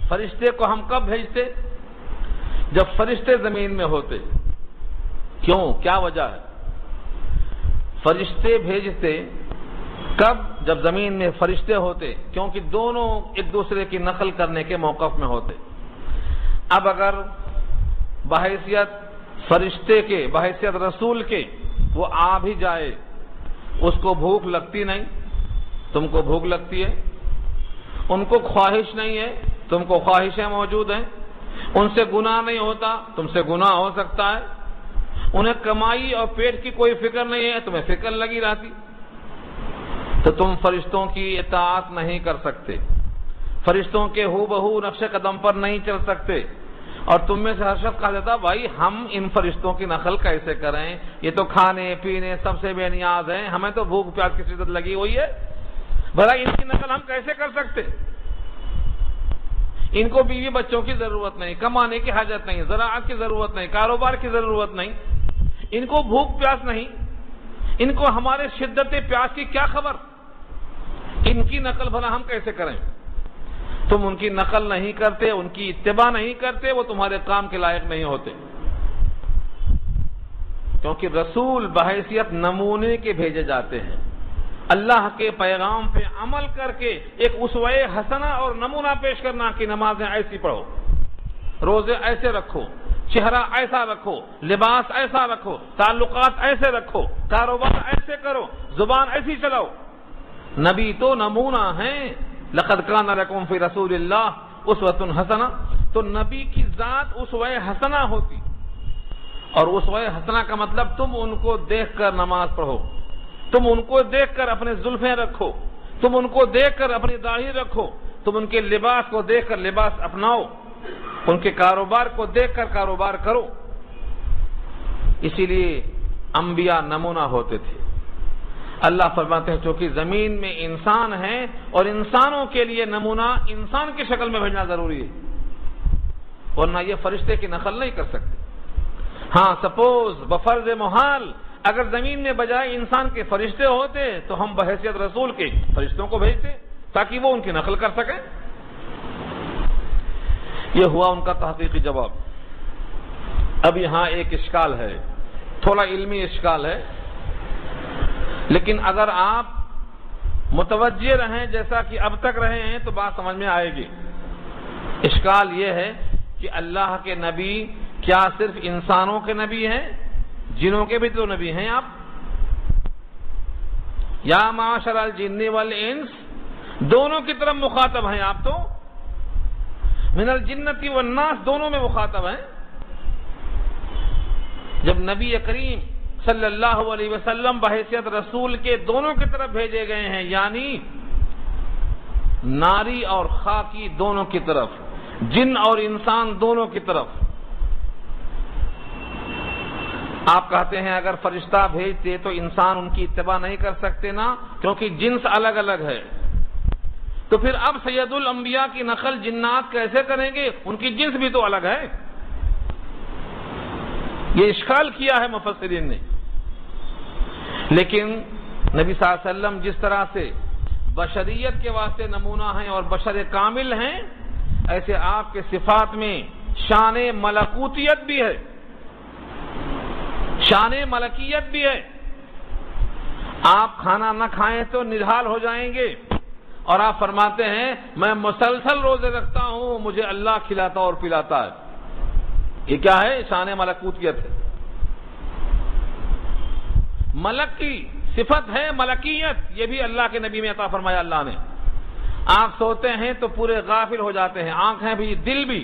فرشتے کو ہم کب بھیجتے؟ جب فرشتے زمین میں ہوتے. کیوں؟ کیا وجہ ہے؟ فرشتے بھیجتے کب؟ جب زمین میں فرشتے ہوتے، کیونکہ دونوں ایک دوسرے کی نقل کرنے کے موقف میں ہوتے. اب اگر بحیثیت فرشتے کے، بحیثیت رسول کے وہ آ بھی جائے، اس کو بھوک لگتی نہیں، تم کو بھوک لگتی ہے. ان کو خواہش نہیں ہے، تم کو خواہشیں موجود ہیں. ان سے گناہ نہیں ہوتا، تم سے گناہ ہو سکتا ہے. انہیں کمائی اور پیٹ کی کوئی فکر نہیں ہے، تمہیں فکر لگی رہتی. تو تم فرشتوں کی اطاعت نہیں کر سکتے، فرشتوں کے ہو بہو نقش قدم پر نہیں چل سکتے. اور تم میں سے ہر شخص کہا دیتا بھائی ہم ان فرشتوں کی نقل کیسے کریں، یہ تو کھانے پینے سب سے بے نیاز ہیں، ہمیں تو بھوک پیاس کی شدت لگی ہوئی ہے. بھلا ان کی نقل ہم کیسے کر سکتے؟ ان کو بیوی بچوں کی ضرورت نہیں، کمانے کی حاجت نہیں، زراعت کی ضرورت نہیں، کاروبار کی ضرورت نہیں، ان کو بھوک پیاس نہیں، ان کو ہمارے شدت پیاس کی کیا خبر؟ ان کی نقل بھلا ہم کیسے کریں؟ تم ان کی نقل نہیں کرتے، ان کی اتباع نہیں کرتے، وہ تمہارے کام کے لائق نہیں ہوتے، کیونکہ رسول بحیثیت نمونے کے بھیجے جاتے ہیں۔ اللہ کے پیغام پہ عمل کر کے ایک اسوہ حسنہ اور نمونہ پیش کرنا کہ نمازیں ایسی پڑھو، روزے ایسے رکھو، چہرہ ایسا رکھو، لباس ایسا رکھو، تعلقات ایسے رکھو، کاروبار ایسے کرو، زبان ایسی چلاؤ۔ نبی تو نمونہ ہیں، لقد کان لکم فی رسول اللہ اسوۃ حسنہ، تو نبی کی ذات اسوہ حسنہ ہوتی، اور اسوہ حسنہ کا مطلب تم ان کو دیکھ کر نماز پڑھو، تم ان کو دیکھ کر اپنے زلفیں رکھو، تم ان کو دیکھ کر اپنی داڑھی رکھو، تم ان کے لباس کو دیکھ کر لباس اپناؤ، ان کے کاروبار کو دیکھ کر کاروبار کرو۔ اسی لیے انبیاء نمونہ ہوتے تھے۔ اللہ فرماتے ہیں چونکہ زمین میں انسان ہیں اور انسانوں کے لیے نمونہ انسان کی شکل میں بھیجنا ضروری ہے، ورنہ یہ فرشتے کی نقل نہیں کر سکتے۔ ہاں سپوز بفرض محال اگر زمین میں بجائے انسان کے فرشتے ہوتے تو ہم بحیثیت رسول کے فرشتوں کو بھیجتے تاکہ وہ ان کی نقل کر سکیں۔ یہ ہوا ان کا تحقیقی جواب۔ اب یہاں ایک اشکال ہے، تھوڑا علمی اشکال ہے، لیکن اگر آپ متوجہ رہیں جیسا کہ اب تک رہے ہیں تو بات سمجھ میں آئے گی۔ اشکال یہ ہے کہ اللہ کے نبی کیا صرف انسانوں کے نبی ہیں؟ جنوں کے بھی تو نبی ہیں آپ؟ یا معاشر الجن والانس، دونوں کی طرف مخاطب ہیں آپ، تو من الجنتی والناس دونوں میں مخاطب ہیں۔ جب نبی کریم صلی اللہ علیہ وسلم بحیثیت رسول کے دونوں کی طرف بھیجے گئے ہیں، یعنی ناری اور خاکی دونوں کی طرف، جن اور انسان دونوں کی طرف، آپ کہتے ہیں اگر فرشتہ بھیجتے تو انسان ان کی اتباع نہیں کر سکتے نا، کیونکہ جنس الگ الگ ہے، تو پھر اب سید الانبیاء کی نقل جنات کیسے کریں گے؟ ان کی جنس بھی تو الگ ہے۔ یہ اشکال کیا ہے مفسرین نے۔ لیکن نبی صلی اللہ علیہ وسلم جس طرح سے بشریت کے واسطے نمونہ ہیں اور بشر کامل ہیں، ایسے آپ کے صفات میں شان ملکوتیت بھی ہے، شان ملکیت بھی ہے۔ آپ کھانا نہ کھائیں تو نڈھال ہو جائیں گے، اور آپ فرماتے ہیں میں مسلسل روزے رکھتا ہوں، مجھے اللہ کھلاتا اور پلاتا ہے۔ یہ کیا ہے؟ شان ملکوتیت ہے، ملک کی صفت ہے ملکیت، یہ بھی اللہ کے نبی میں عطا فرمایا اللہ نے۔ آپ سوتے ہیں تو پورے غافل ہو جاتے ہیں، آنکھیں بھی دل بھی،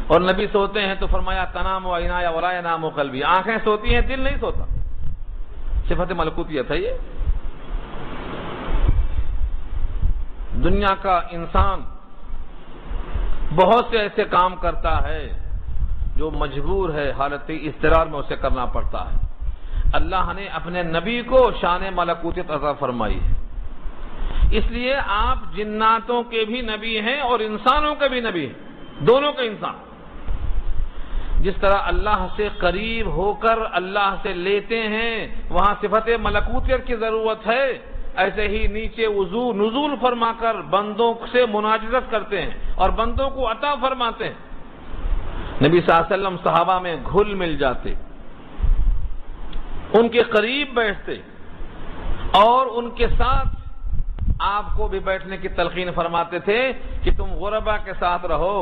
اور نبی سوتے ہیں تو فرمایا تنام و عینایا ولا ینام قلبی، آنکھیں سوتی ہیں دل نہیں سوتا، صفت ملکوتیت ہے یہ۔ دنیا کا انسان بہت سے ایسے کام کرتا ہے جو مجبور ہے، حالت اضطرار میں اسے کرنا پڑتا ہے۔ اللہ نے اپنے نبی کو شان ملکوتیت عطا فرمائی ہے، اس لیے آپ جناتوں کے بھی نبی ہیں اور انسانوں کے بھی نبی ہیں، دونوں کے انسان۔ جس طرح اللہ سے قریب ہو کر اللہ سے لیتے ہیں وہاں صفت ملکوتیت کی ضرورت ہے، ایسے ہی نیچے نزول فرما کر بندوں سے مناجات کرتے ہیں اور بندوں کو عطا فرماتے ہیں۔ نبی صلی اللہ علیہ وسلم صحابہ میں گھل مل جاتے، ان کے قریب بیٹھتے اور ان کے ساتھ آپ کو بھی بیٹھنے کی تلقین فرماتے تھے کہ تم غربا کے ساتھ رہو،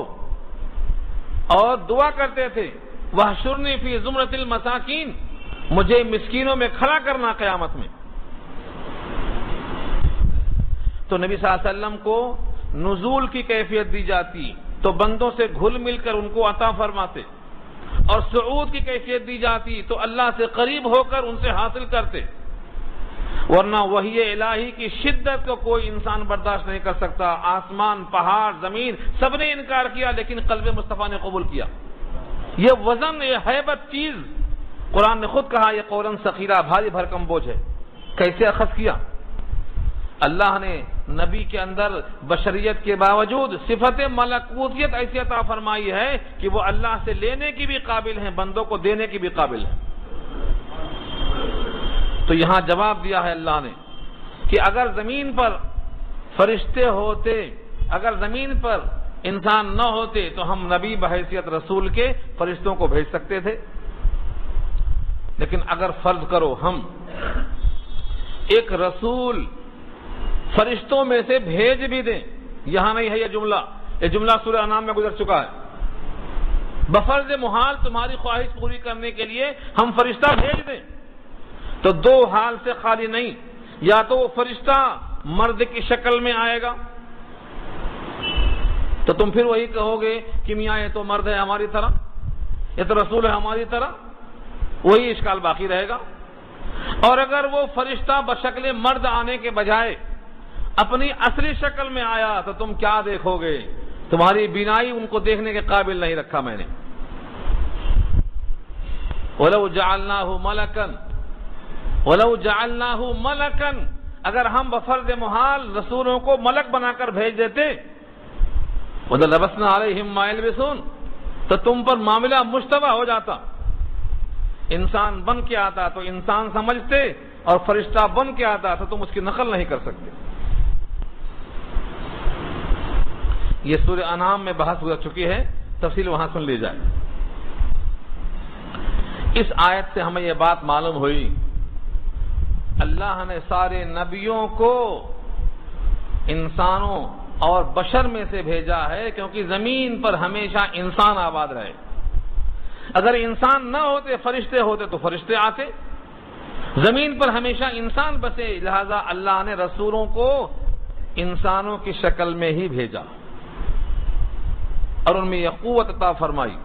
اور دعا کرتے تھے وَاحْشُرْنِي فِي زُمْرَةِ الْمَسَاكِينَ، مجھے مسکینوں میں کھڑا کرنا قیامت میں۔ تو نبی صلی اللہ علیہ وسلم کو نزول کی کیفیت دی جاتی تو بندوں سے گھل مل کر ان کو عطا فرماتے، اور صعود کی کیفیت دی جاتی تو اللہ سے قریب ہو کر ان سے حاصل کرتے، ورنہ وحی الہی کی شدت کو کوئی انسان برداشت نہیں کر سکتا۔ آسمان، پہاڑ، زمین سب نے انکار کیا، لیکن قلب مصطفیٰ نے قبول کیا۔ یہ وزن، یہ ہیبت چیز، قرآن نے خود کہا یہ قولاً ثقیلا، بھاری بھرکم بوجھ ہے۔ کیسے اخذ کیا؟ اللہ نے نبی کے اندر بشریت کے باوجود صفت ملکوتیت ایسی عطا فرمائی ہے کہ وہ اللہ سے لینے کی بھی قابل ہیں، بندوں کو دینے کی بھی قابل ہیں۔ تو یہاں جواب دیا ہے اللہ نے کہ اگر زمین پر فرشتے ہوتے، اگر زمین پر انسان نہ ہوتے تو ہم نبی بحیثیت رسول کے فرشتوں کو بھیج سکتے تھے، لیکن اگر فرض کرو ہم ایک رسول فرشتوں میں سے بھیج بھی دیں، یہاں نہیں ہے یہ جملہ سورہ انعام میں گزر چکا ہے، بفرض محال تمہاری خواہش پوری کرنے کے لیے ہم فرشتہ بھیج دیں، تو دو حال سے خالی نہیں، یا تو وہ فرشتہ مرد کی شکل میں آئے گا تو تم پھر وہی کہو گے کہ میاں یہ تو مرد ہے ہماری طرح، یہ تو رسول ہے ہماری طرح، وہی اشکال باقی رہے گا۔ اور اگر وہ فرشتہ بشکل مرد آنے کے بجائے اپنی اصلی شکل میں آیا تو تم کیا دیکھو گے؟ تمہاری بینائی ان کو دیکھنے کے قابل نہیں رکھا میں نے۔ وَلَوْ جَعَلْنَاهُ مَلَكًا وَلَوْ جَعَلْنَاهُ مَلَكًا، اگر ہم بفرض محال رسولوں کو ملک بنا کر بھیج دیتے، وَلَبَسْنَا عَلَيْهِمْ مَا يَلْبِسُونَ، تو تم پر معاملہ مشتبہ ہو جاتا، انسان بن کے آتا تو انسان سمجھتے، اور فرشتہ بن کے آتا تو تم اس کی نقل نہیں کر سکتے۔ یہ سورہ انعام میں بحث گزر چکی ہے، تفصیل وہاں سن لی جائے۔ اس آیت سے ہمیں یہ بات معلوم ہوئی، اللہ نے سارے نبیوں کو انسانوں اور بشر میں سے بھیجا ہے، کیونکہ زمین پر ہمیشہ انسان آباد رہے۔ اگر انسان نہ ہوتے، فرشتے ہوتے تو فرشتے آتے، زمین پر ہمیشہ انسان بسے، لہذا اللہ نے رسولوں کو انسانوں کی شکل میں ہی بھیجا اور ان میں یہ قوت عطا فرمائی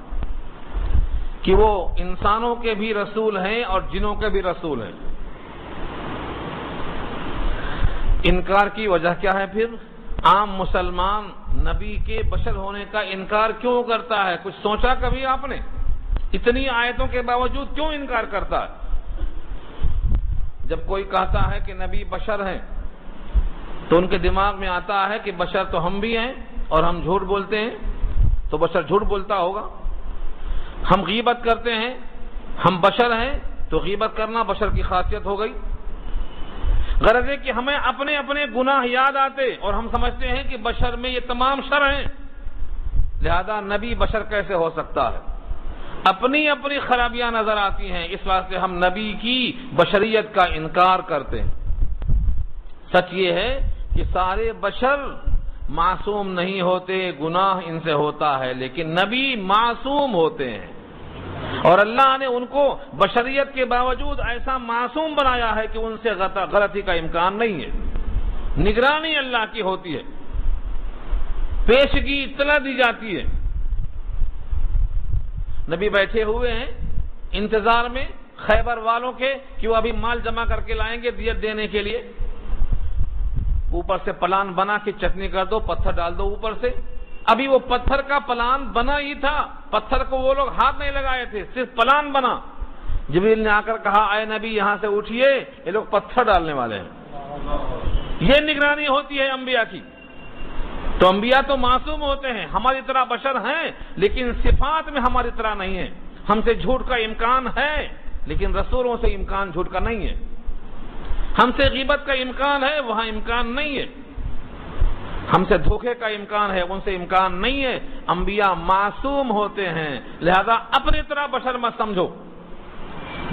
کہ وہ انسانوں کے بھی رسول ہیں اور جنوں کے بھی رسول ہیں۔ انکار کی وجہ کیا ہے پھر؟ عام مسلمان نبی کے بشر ہونے کا انکار کیوں کرتا ہے؟ کچھ سوچا کبھی آپ نے؟ اتنی آیتوں کے باوجود کیوں انکار کرتا ہے؟ جب کوئی کہتا ہے کہ نبی بشر ہیں تو ان کے دماغ میں آتا ہے کہ بشر تو ہم بھی ہیں اور ہم جھوٹ بولتے ہیں، تو بشر جھوٹ بولتا ہوگا۔ ہم غیبت کرتے ہیں، ہم بشر ہیں تو غیبت کرنا بشر کی خاصیت ہو گئی۔ غرض ہے کہ ہمیں اپنے اپنے گناہ یاد آتے اور ہم سمجھتے ہیں کہ بشر میں یہ تمام شر ہیں، لہذا نبی بشر کیسے ہو سکتا ہے؟ اپنی اپنی خرابیاں نظر آتی ہیں، اس واسطے ہم نبی کی بشریت کا انکار کرتے ہیں۔ سچ یہ ہے کہ سارے بشر معصوم نہیں ہوتے، گناہ ان سے ہوتا ہے، لیکن نبی معصوم ہوتے ہیں، اور اللہ نے ان کو بشریت کے باوجود ایسا معصوم بنایا ہے کہ ان سے غلطی کا امکان نہیں ہے۔ نگرانی اللہ کی ہوتی ہے، پیشگی اطلاع دی جاتی ہے۔ نبی بیٹھے ہوئے ہیں انتظار میں خیبر والوں کے کہ وہ ابھی مال جمع کر کے لائیں گے دیت دینے کے لیے، اوپر سے پلان بنا کہ چٹنی کر دو، پتھر ڈال دو اوپر سے۔ ابھی وہ پتھر کا پلان بنا ہی تھا، پتھر کو وہ لوگ ہاتھ نہیں لگائے تھے، صرف پلان بنا۔ جبریل نے آ کر کہا اے نبی یہاں سے اٹھیے، یہ لوگ پتھر ڈالنے والے ہیں۔ یہ نگرانی ہوتی ہے انبیاء کی۔ تو انبیاء تو معصوم ہوتے ہیں، ہماری طرح بشر ہیں، لیکن صفات میں ہماری طرح نہیں ہے۔ ہم سے جھوٹ کا امکان ہے، لیکن رسولوں سے امکان جھوٹ کا نہیں ہے۔ ہم سے غیبت کا امکان ہے، وہاں امکان نہیں ہے۔ ہم سے دھوکے کا امکان ہے، ان سے امکان نہیں ہے۔ انبیاء معصوم ہوتے ہیں، لہذا اپنی طرح بشر مت سمجھو۔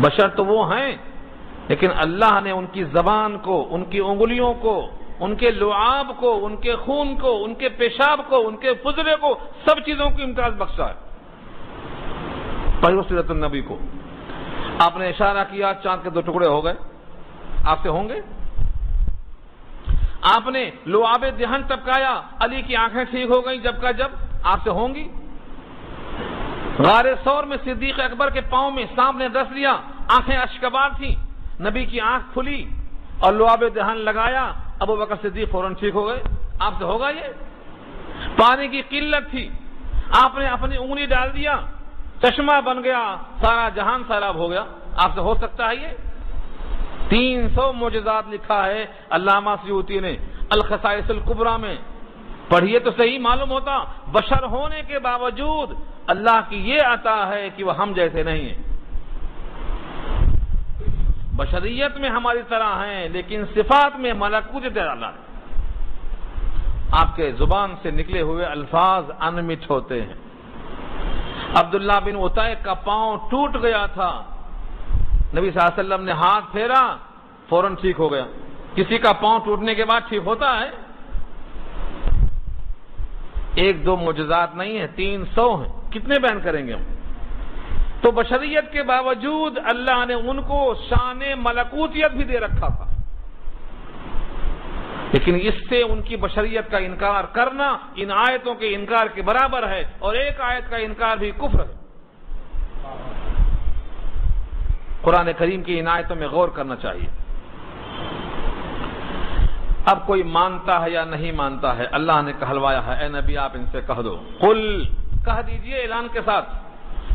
بشر تو وہ ہیں، لیکن اللہ نے ان کی زبان کو، ان کی انگلیوں کو، ان کے لعاب کو، ان کے خون کو، ان کے پیشاب کو، ان کے فضلے کو، سب چیزوں کو امتیاز بخشا ہے۔ پڑھو سیرت النبی کو۔ آپ نے اشارہ کیا چاند کے 2 ٹکڑے ہو گئے، آپ سے ہوں گے؟ آپ نے لعاب دہن ٹپکایا، علی کی آنکھیں ٹھیک ہو گئیں جب کا جب، آپ سے ہوں گی؟ غار ثور میں صدیق اکبر کے پاؤں میں سانپ نے ڈس لیا، آنکھیں اشکبار تھیں، نبی کی آنکھ کھلی اور لعاب دہن لگایا، ابو بکر صدیق فوراً ٹھیک ہو گئے، آپ سے ہوگا یہ؟ پانی کی قلت تھی، آپ نے اپنی انگلی ڈال دیا، چشمہ بن گیا، سارا جہان سیراب ہو گیا، آپ سے ہو سکتا ہے یہ؟ 300 معجزات لکھا ہے علامہ سیوطی نے، الخصائص الکبریٰ میں پڑھیے تو صحیح معلوم ہوتا بشر ہونے کے باوجود اللہ کی یہ عطا ہے کہ وہ ہم جیسے نہیں ہیں. بشریت میں ہماری طرح ہیں لیکن صفات میں ملکوت اللہ ہے. آپ کے زبان سے نکلے ہوئے الفاظ انمٹ ہوتے ہیں. عبداللہ بن عتیق کا پاؤں ٹوٹ گیا تھا, نبی صلی اللہ علیہ وسلم نے ہاتھ پھیرا, فوراً ٹھیک ہو گیا. کسی کا پاؤں ٹوٹنے کے بعد ٹھیک ہوتا ہے؟ ایک دو معجزات نہیں ہیں, 300 ہیں. کتنے بیان کریں گے ہم؟ تو بشریت کے باوجود اللہ نے ان کو شان ملکوتیت بھی دے رکھا تھا, لیکن اس سے ان کی بشریت کا انکار کرنا ان آیتوں کے انکار کے برابر ہے, اور ایک آیت کا انکار بھی کفر ہے. قرآن کریم کی ان آیتوں میں غور کرنا چاہیے. اب کوئی مانتا ہے یا نہیں مانتا ہے, اللہ نے کہلوایا ہے, اے نبی آپ ان سے کہہ دو, قل کہہ دیجئے اعلان کے ساتھ,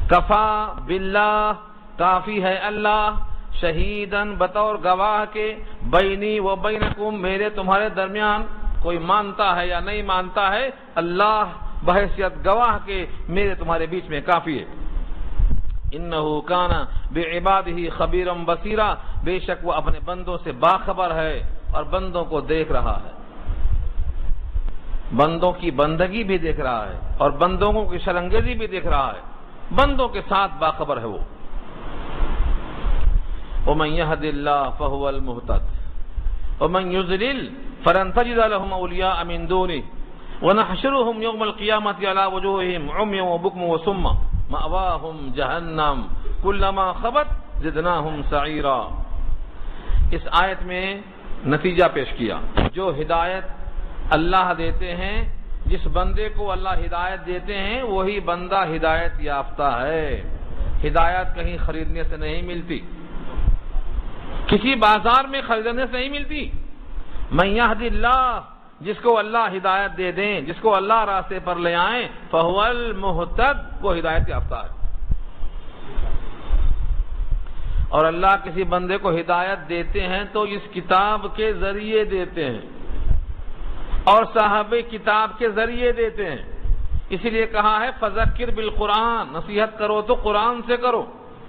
کفا باللہ کافی ہے اللہ, شہیدن بطور گواہ کے, بینی و بینکم میرے تمہارے درمیان. کوئی مانتا ہے یا نہیں مانتا ہے, اللہ بحیثیت گواہ کے میرے تمہارے بیچ میں کافی ہے. انہو کان بعبادہ خبیرا بصیرا, بے شک وہ اپنے بندوں سے باخبر ہے اور بندوں کو دیکھ رہا ہے, بندوں کی بندگی بھی دیکھ رہا ہے اور بندوں کی شرنگیزی بھی دیکھ رہا ہے, بندوں کے ساتھ باخبر ہے وہ. ومن يهد الله فهو المهتد ومن يضلل فلن تجد لهم اولياء من دونه ونحشرهم يوم القيامة على وجوههم عميا وبكما وصما مأواهم جہنم كلما خبت زدناهم سعيرا. اس آیت میں نتیجہ پیش کیا, جو ہدایت اللہ دیتے ہیں, جس بندے کو اللہ ہدایت دیتے ہیں وہی بندہ ہدایت یافتہ ہے. ہدایت کہیں خریدنے سے نہیں ملتی, کسی بازار میں خریدنے سے نہیں ملتی. من یہد اللہ, جس کو اللہ ہدایت دے دیں, جس کو اللہ راستے پر لے آئیں, فہو المہتد, وہ ہدایت یافتہ ہے. اور اللہ کسی بندے کو ہدایت دیتے ہیں تو اس کتاب کے ذریعے دیتے ہیں اور صاحب کتاب کے ذریعے دیتے ہیں. اسی لیے کہا ہے فذکر بالقرآن, نصیحت کرو تو قرآن سے کرو,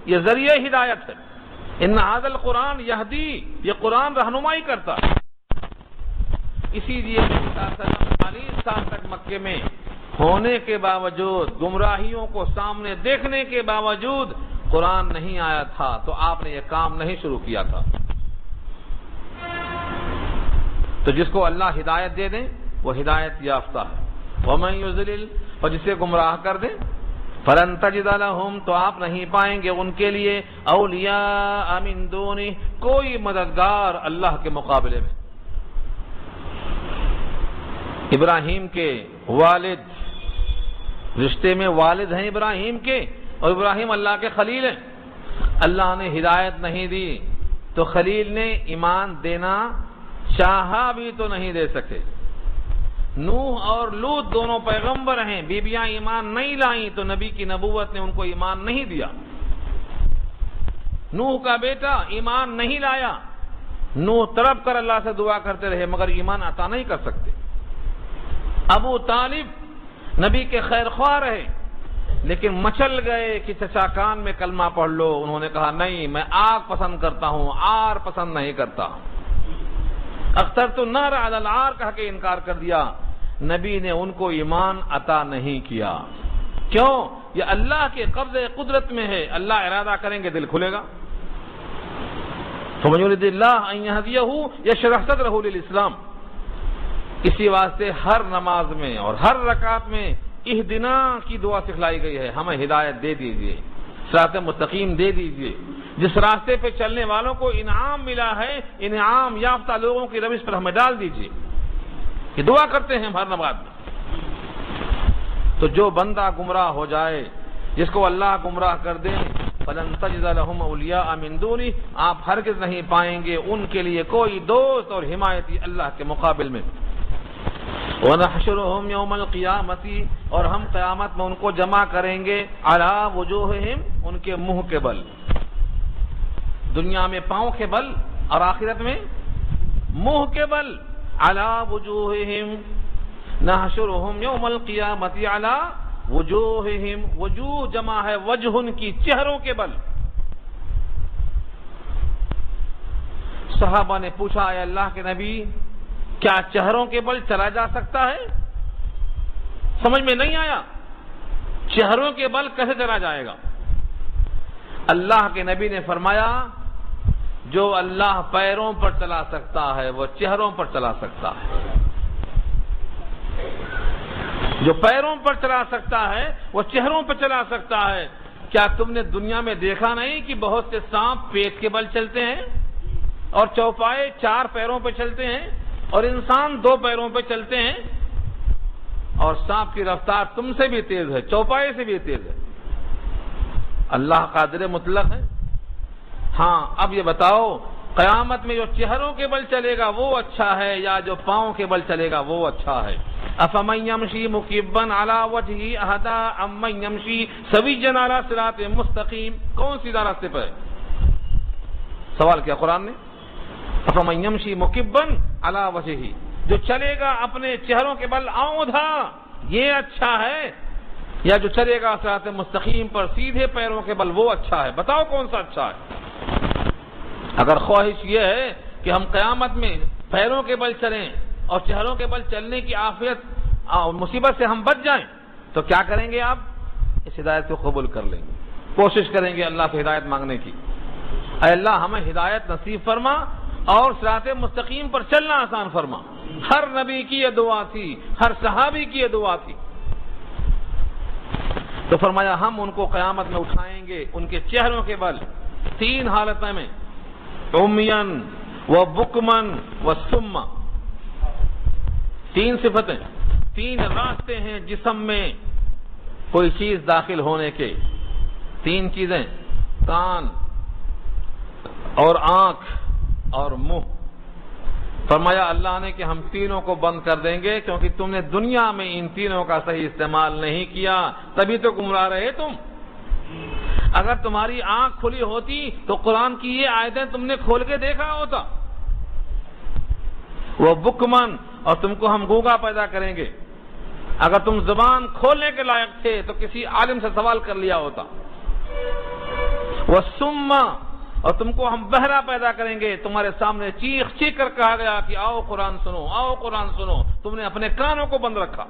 یہ ذریعہ ہدایت ہے. ان ھذا القرآن یہدی, یہ قرآن رہنمائی کرتا ہے. اسی لیے 40 سال تک مکے میں ہونے کے باوجود, گمراہیوں کو سامنے دیکھنے کے باوجود قرآن نہیں آیا تھا, تو آپ نے یہ کام نہیں شروع کیا تھا. تو جس کو اللہ ہدایت دے دیں وہ ہدایت یافتہ ہے. ومن یضلل, اور جسے گمراہ کر دیں, فلن تجد لہم, تو آپ نہیں پائیں گے ان کے لیے, اولیاء من دونہ, کوئی مددگار اللہ کے مقابلے میں. ابراہیم کے والد, رشتے میں والد ہیں ابراہیم کے, اور ابراہیم اللہ کے خلیل ہیں. اللہ نے ہدایت نہیں دی تو خلیل نے ایمان دینا چاہا بھی تو نہیں دے سکے. نوح اور لوط دونوں پیغمبر ہیں, بیبیاں ایمان نہیں لائیں تو نبی کی نبوت نے ان کو ایمان نہیں دیا. نوح کا بیٹا ایمان نہیں لایا, نوح تڑپ کر اللہ سے دعا کرتے رہے مگر ایمان عطا نہیں کر سکتے. ابو طالب نبی کے خیر خواہ رہے لیکن مچل گئے کہ چچا کان میں کلمہ پڑھ لو. انہوں نے کہا نہیں, میں آگ پسند کرتا ہوں, آر پسند نہیں کرتا. اخترت النار علی العار کہہ کے انکار کر دیا. نبی نے ان کو ایمان عطا نہیں کیا. کیوں؟ یہ اللہ کے قبضے قدرت میں ہے, اللہ ارادہ کریں گے دل کھلے گا. فمن یرید اللہ ان یہدیہ یشرح صدرہ للاسلام. اسی واسطے ہر نماز میں اور ہر رکعت میں اہدنا کی دعا سکھلائی گئی ہے, ہمیں ہدایت دے دیجیے, صراط مستقیم دے دیجیے. جس راستے پہ چلنے والوں کو انعام ملا ہے, انعام یافتہ لوگوں کی روش پر ہمیں ڈال دیجیے. یہ دعا کرتے ہیں ہم ہر نماز میں. تو جو بندہ گمراہ ہو جائے, جس کو اللہ گمراہ کر دے, فلن تجد لہم اولیاء من دونہ, آپ ہرگز نہیں پائیں گے ان کے لیے کوئی دوست اور حمایتی اللہ کے مقابل میں. وَنَحْشُرُهُمْ يَوْمَ الْقِيَامَةِ, اور ہم قیامت میں ان کو جمع کریں گے, عَلَى وُجُوهِهِمْ, ان کے منہ کے بل. دنیا میں پاؤں کے بل اور آخرت میں منہ کے بل. علی وجوہہم نحشرہم یوم القیامۃ علی وجوہہم، وجوہ جمع ہے وجہ کی، چہروں کے بل۔ صحابہ نے پوچھا اے اللہ کے نبی کیا چہروں کے بل چلا جا سکتا ہے؟ سمجھ میں نہیں آیا، چہروں کے بل کیسے چلا جائے گا؟ اللہ کے نبی نے فرمایا جو اللہ پیروں پر چلا سکتا ہے وہ چہروں پر چلا سکتا ہے، جو پیروں پر چلا سکتا ہے وہ چہروں پر چلا سکتا ہے۔ کیا تم نے دنیا میں دیکھا نہیں کہ بہت سے سانپ پیٹ کے بل چلتے ہیں اور چوپائے 4 پیروں پہ چلتے ہیں اور انسان 2 پیروں پہ چلتے ہیں، اور سانپ کی رفتار تم سے بھی تیز ہے، چوپائے سے بھی تیز ہے۔ اللہ قادر مطلق ہے۔ ہاں اب یہ بتاؤ قیامت میں جو چہروں کے بل چلے گا وہ اچھا ہے یا جو پاؤں کے بل چلے گا وہ اچھا ہے؟ افمن یمشی مکبا علی وجہہ اہدی امن یمشی سویا علی صراط مستقیم، کون سیدھا راستے پر ہے؟ سوال کیا قرآن نے؟ افمن یمشی مکبا علی وجہہ، جو چلے گا اپنے چہروں کے بل آؤدھا یہ اچھا ہے یا جو چلے گا صراط مستقیم پر سیدھے پیروں کے بل وہ اچھا ہے؟ بتاؤ کون سا اچھا ہے؟ اگر خواہش یہ ہے کہ ہم قیامت میں پیروں کے بل چلیں اور چہروں کے بل چلنے کی آفت اور مصیبت سے ہم بچ جائیں تو کیا کریں گے؟ آپ اس ہدایت کو قبول کر لیں گے، کوشش کریں گے اللہ سے ہدایت مانگنے کی۔ اے اللہ ہمیں ہدایت نصیب فرما اور صراط مستقیم پر چلنا آسان فرما۔ ہر نبی کی یہ دعا تھی، ہر صحابی کی یہ دعا تھی۔ تو فرمایا ہم ان کو قیامت میں اٹھائیں گے ان کے چہروں کے بل 3 حالتوں میں، عمین و بکمن و سما، 3 صفتیں، 3 راستے ہیں جسم میں کوئی چیز داخل ہونے کے، 3 چیزیں، کان اور آنکھ اور منہ۔ فرمایا اللہ نے کہ ہم تینوں کو بند کر دیں گے کیونکہ تم نے دنیا میں ان تینوں کا صحیح استعمال نہیں کیا، تبھی تو گمراہ رہے تم۔ اگر تمہاری آنکھ کھلی ہوتی تو قرآن کی یہ آیتیں تم نے کھول کے دیکھا ہوتا۔ وہ بکمن، اور تم کو ہم گونگا پیدا کریں گے، اگر تم زبان کھولنے کے لائق تھے تو کسی عالم سے سوال کر لیا ہوتا۔ وہ سما، اور تم کو ہم بہرا پیدا کریں گے، تمہارے سامنے چیخ چیخ کر کہا گیا کہ آؤ قرآن سنو، آؤ قرآن سنو، تم نے اپنے کانوں کو بند رکھا۔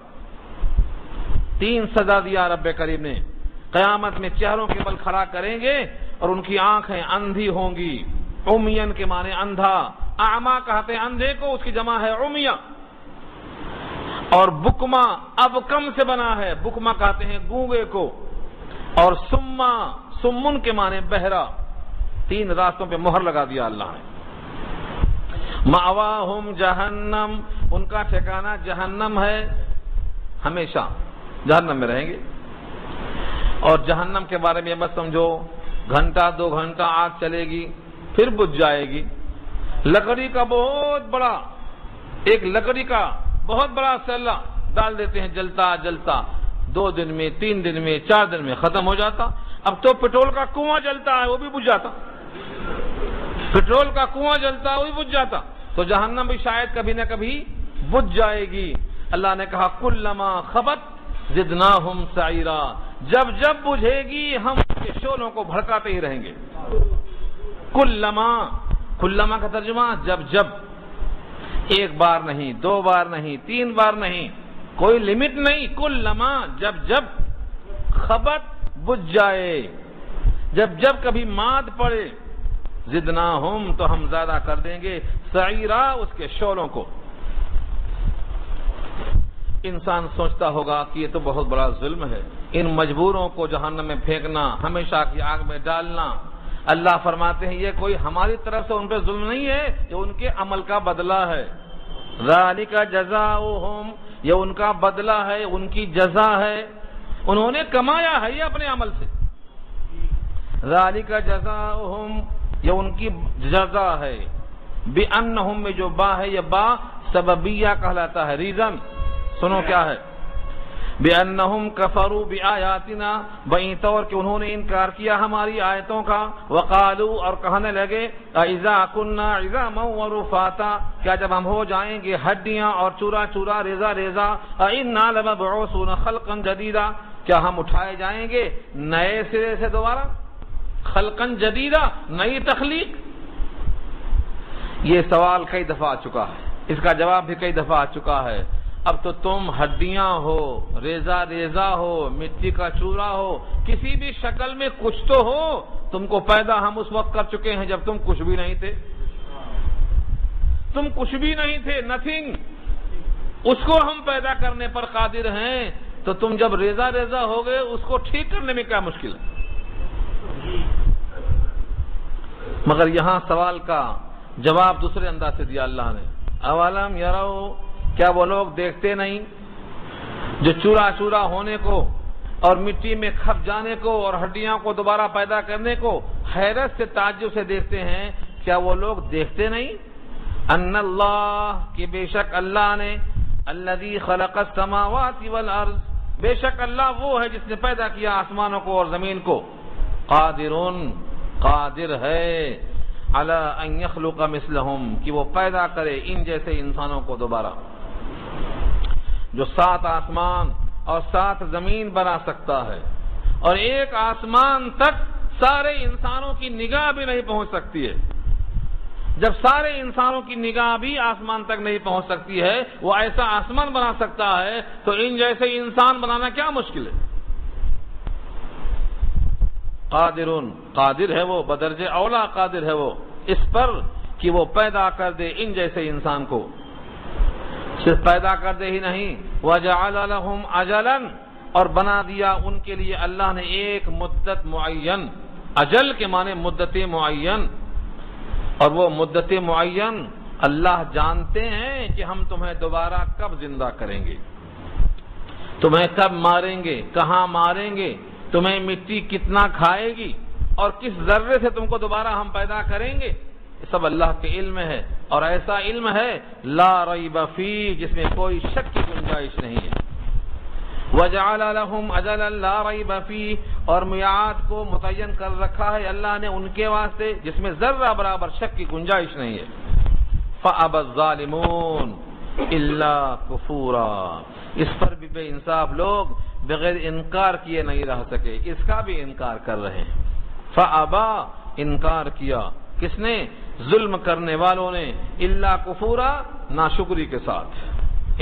3 سزا دیا رب کریم نے۔ قیامت میں چہروں کے بل کھڑا کریں گے اور ان کی آنکھیں اندھی ہوں گی، عمین کے معنی اندھا، اعما کہتے ہیں اندھے کو، اس کی جمع ہے عمیہ۔ اور بکما ابکم سے بنا ہے، بکما کہتے ہیں گونگے کو، اور سما سمن کے معنی بہرا۔ 3 راستوں پہ مہر لگا دیا اللہ نے۔ مأواہم جہنم، ان کا ٹھکانہ جہنم ہے، ہمیشہ جہنم میں رہیں گے۔ اور جہنم کے بارے میں بس سمجھو 1-2 گھنٹہ آگ چلے گی پھر بجھ جائے گی۔ لکڑی کا ایک لکڑی کا بہت بڑا سلہ ڈال دیتے ہیں، جلتا جلتا 2 دن میں، 3 دن میں، 4 دن میں ختم ہو جاتا۔ اب تو پٹرول کا کنواں جلتا ہے وہ بھی بجھ جاتا، پٹرول کا کنواں جلتا ہے وہ بھی بجھ جاتا، تو جہنم بھی شاید کبھی نہ کبھی بجھ جائے گی۔ اللہ نے کہا کلما خبت زدناہم سعیرا، جب جب بجھے گی ہم اس کے شعلوں کو بھڑکاتے ہی رہیں گے۔ کلما کا ترجمہ جب جب، 1 بار نہیں، 2 بار نہیں، 3 بار نہیں، کوئی لمٹ نہیں، کلما جب جب، خبت بجھ جائے، جب جب کبھی ماد پڑے، زدناہم تو ہم زیادہ کر دیں گے، سعیرا اس کے شعلوں کو۔ انسان سوچتا ہوگا کہ یہ تو بہت بڑا ظلم ہے، ان مجبوروں کو جہنم میں پھینکنا، ہمیشہ کی آگ میں ڈالنا۔ اللہ فرماتے ہیں یہ کوئی ہماری طرف سے ان پہ ظلم نہیں ہے، یہ ان کے عمل کا بدلہ ہے۔ ذالک جزاؤہم، یہ ان کا بدلہ ہے، ان کی جزا ہے، انہوں نے کمایا ہے یہ اپنے عمل سے۔ ذالک جزاؤہم، یہ ان کی جزا ہے۔ بِأَنَّهُمْ میں جو با ہے، یہ با سببیہ کہلاتا ہے، ریزن۔ سنو کیا ہے، بِأَنَّهُمْ كَفَرُوا بِآيَاتِنَا بَإِن طور کہ انہوں نے انکار کیا ہماری آیتوں کا، وَقَالُوا اور کہنے لگے أَإِذَا كُنَّا عِظَامًا وَرُفَاتًا کیا جب ہم ہو جائیں گے ہڈیاں اور چورا چورا ریزہ ریزہ، أَإِنَّا لَمَبْعُوثُونَ خَلْقًا جَدِيدًا کیا ہم اٹھائے جائیں گے نئے سرے سے دوبارہ، خلقاً جدیدہ نئی تخلیق۔ یہ سوال کئی دفعہ آ چکا ہے، اس کا جواب بھی کئی دفعہ آ چکا ہے۔ اب تو تم ہڈیاں ہو، ریزہ ریزہ ہو، مٹی کا چورا ہو، کسی بھی شکل میں کچھ تو ہو، تم کو پیدا ہم اس وقت کر چکے ہیں جب تم کچھ بھی نہیں تھے، تم کچھ بھی نہیں تھے، نتھنگ، اس کو ہم پیدا کرنے پر قادر ہیں، تو تم جب ریزہ ریزہ ہو گئے اس کو ٹھیک کرنے میں کیا مشکل ہے؟ مگر یہاں سوال کا جواب دوسرے انداز سے دیا اللہ نے، اولم یرو کیا وہ لوگ دیکھتے نہیں جو چورا چورا ہونے کو اور مٹی میں کھپ جانے کو اور ہڈیاں کو دوبارہ پیدا کرنے کو حیرت سے تعجب سے دیکھتے ہیں، کیا وہ لوگ دیکھتے نہیں ان اللہ کہ بے شک اللہ نے الذی خلق السماوات والارض بے شک اللہ وہ ہے جس نے پیدا کیا آسمانوں کو اور زمین کو، قادر ہے علی ان یخلق مثلہم کہ وہ پیدا کرے ان جیسے انسانوں کو دوبارہ، جو 7 آسمان اور 7 زمین بنا سکتا ہے، اور ایک آسمان تک سارے انسانوں کی نگاہ بھی نہیں پہنچ سکتی ہے۔ جب سارے انسانوں کی نگاہ بھی آسمان تک نہیں پہنچ سکتی ہے، وہ ایسا آسمان بنا سکتا ہے، تو ان جیسے انسان بنانا کیا مشکل ہے؟ قادر ہے وہ، بدرجہ اولا قادر ہے وہ اس پر کہ وہ پیدا کر دے ان جیسے انسان کو، صرف پیدا کر دے ہی نہیں، وَجَعَلَ لَهُمْ أَجَلًا اور بنا دیا ان کے لیے اللہ نے ایک مدت معین، اجل کے معنی مدت معین، اور وہ مدت معین اللہ جانتے ہیں کہ ہم تمہیں دوبارہ کب زندہ کریں گے، تمہیں کب ماریں گے، کہاں ماریں گے، تمہیں مٹی کتنا کھائے گی اور کس ذرے سے تم کو دوبارہ ہم پیدا کریں گے، یہ سب اللہ کے علم ہے، اور ایسا علم ہے لا ریب فیہ جس میں کوئی شک کی گنجائش نہیں ہے۔ وَجَعَلَ لَهُمْ أَجَلًا لَا رَيْبَ فِيهِ اور میعاد کو متعین کر رکھا ہے اللہ نے ان کے واسطے جس میں ذرہ برابر شک کی گنجائش نہیں ہے۔ فَأَبَى الظَّالِمُونَ إِلَّا كُفُورًا اس پر بھی بے انصاف لوگ بغیر انکار کیے نہیں رہ سکے، اس کا بھی انکار کر رہے ہیں۔ فَأَبَى انکار کیا کس نے؟ ظلم کرنے والوں نے، إِلَّا كُفُورًا ناشکری کے ساتھ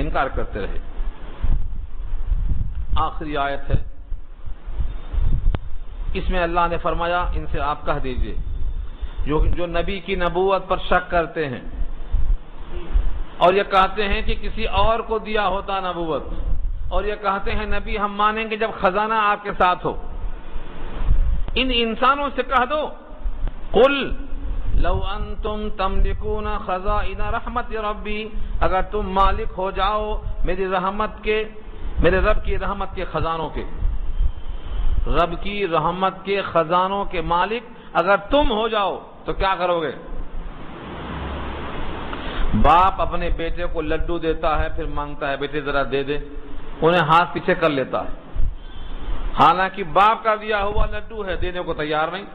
انکار کرتے رہے۔ آخری آیت ہے، اس میں اللہ نے فرمایا ان سے آپ کہہ دیجئے جو نبی کی نبوت پر شک کرتے ہیں اور یہ کہتے ہیں کہ کسی اور کو دیا ہوتا نبوت، اور یہ کہتے ہیں نبی ہم مانیں گے جب خزانہ آپ کے ساتھ ہو، ان انسانوں سے کہہ دو قل لو انتم تملکون خزائن رحمت ربی اگر تم مالک ہو جاؤ میری رحمت کے، میرے رب کی رحمت کے خزانوں کے، رب کی رحمت کے خزانوں کے مالک اگر تم ہو جاؤ تو کیا کرو گے؟ باپ اپنے بیٹے کو لڈو دیتا ہے پھر مانگتا ہے بیٹے ذرا دے دے، انہیں ہاتھ پیچھے کر لیتا ہے، حالانکہ باپ کا دیا ہوا لڈو ہے دینے کو تیار نہیں،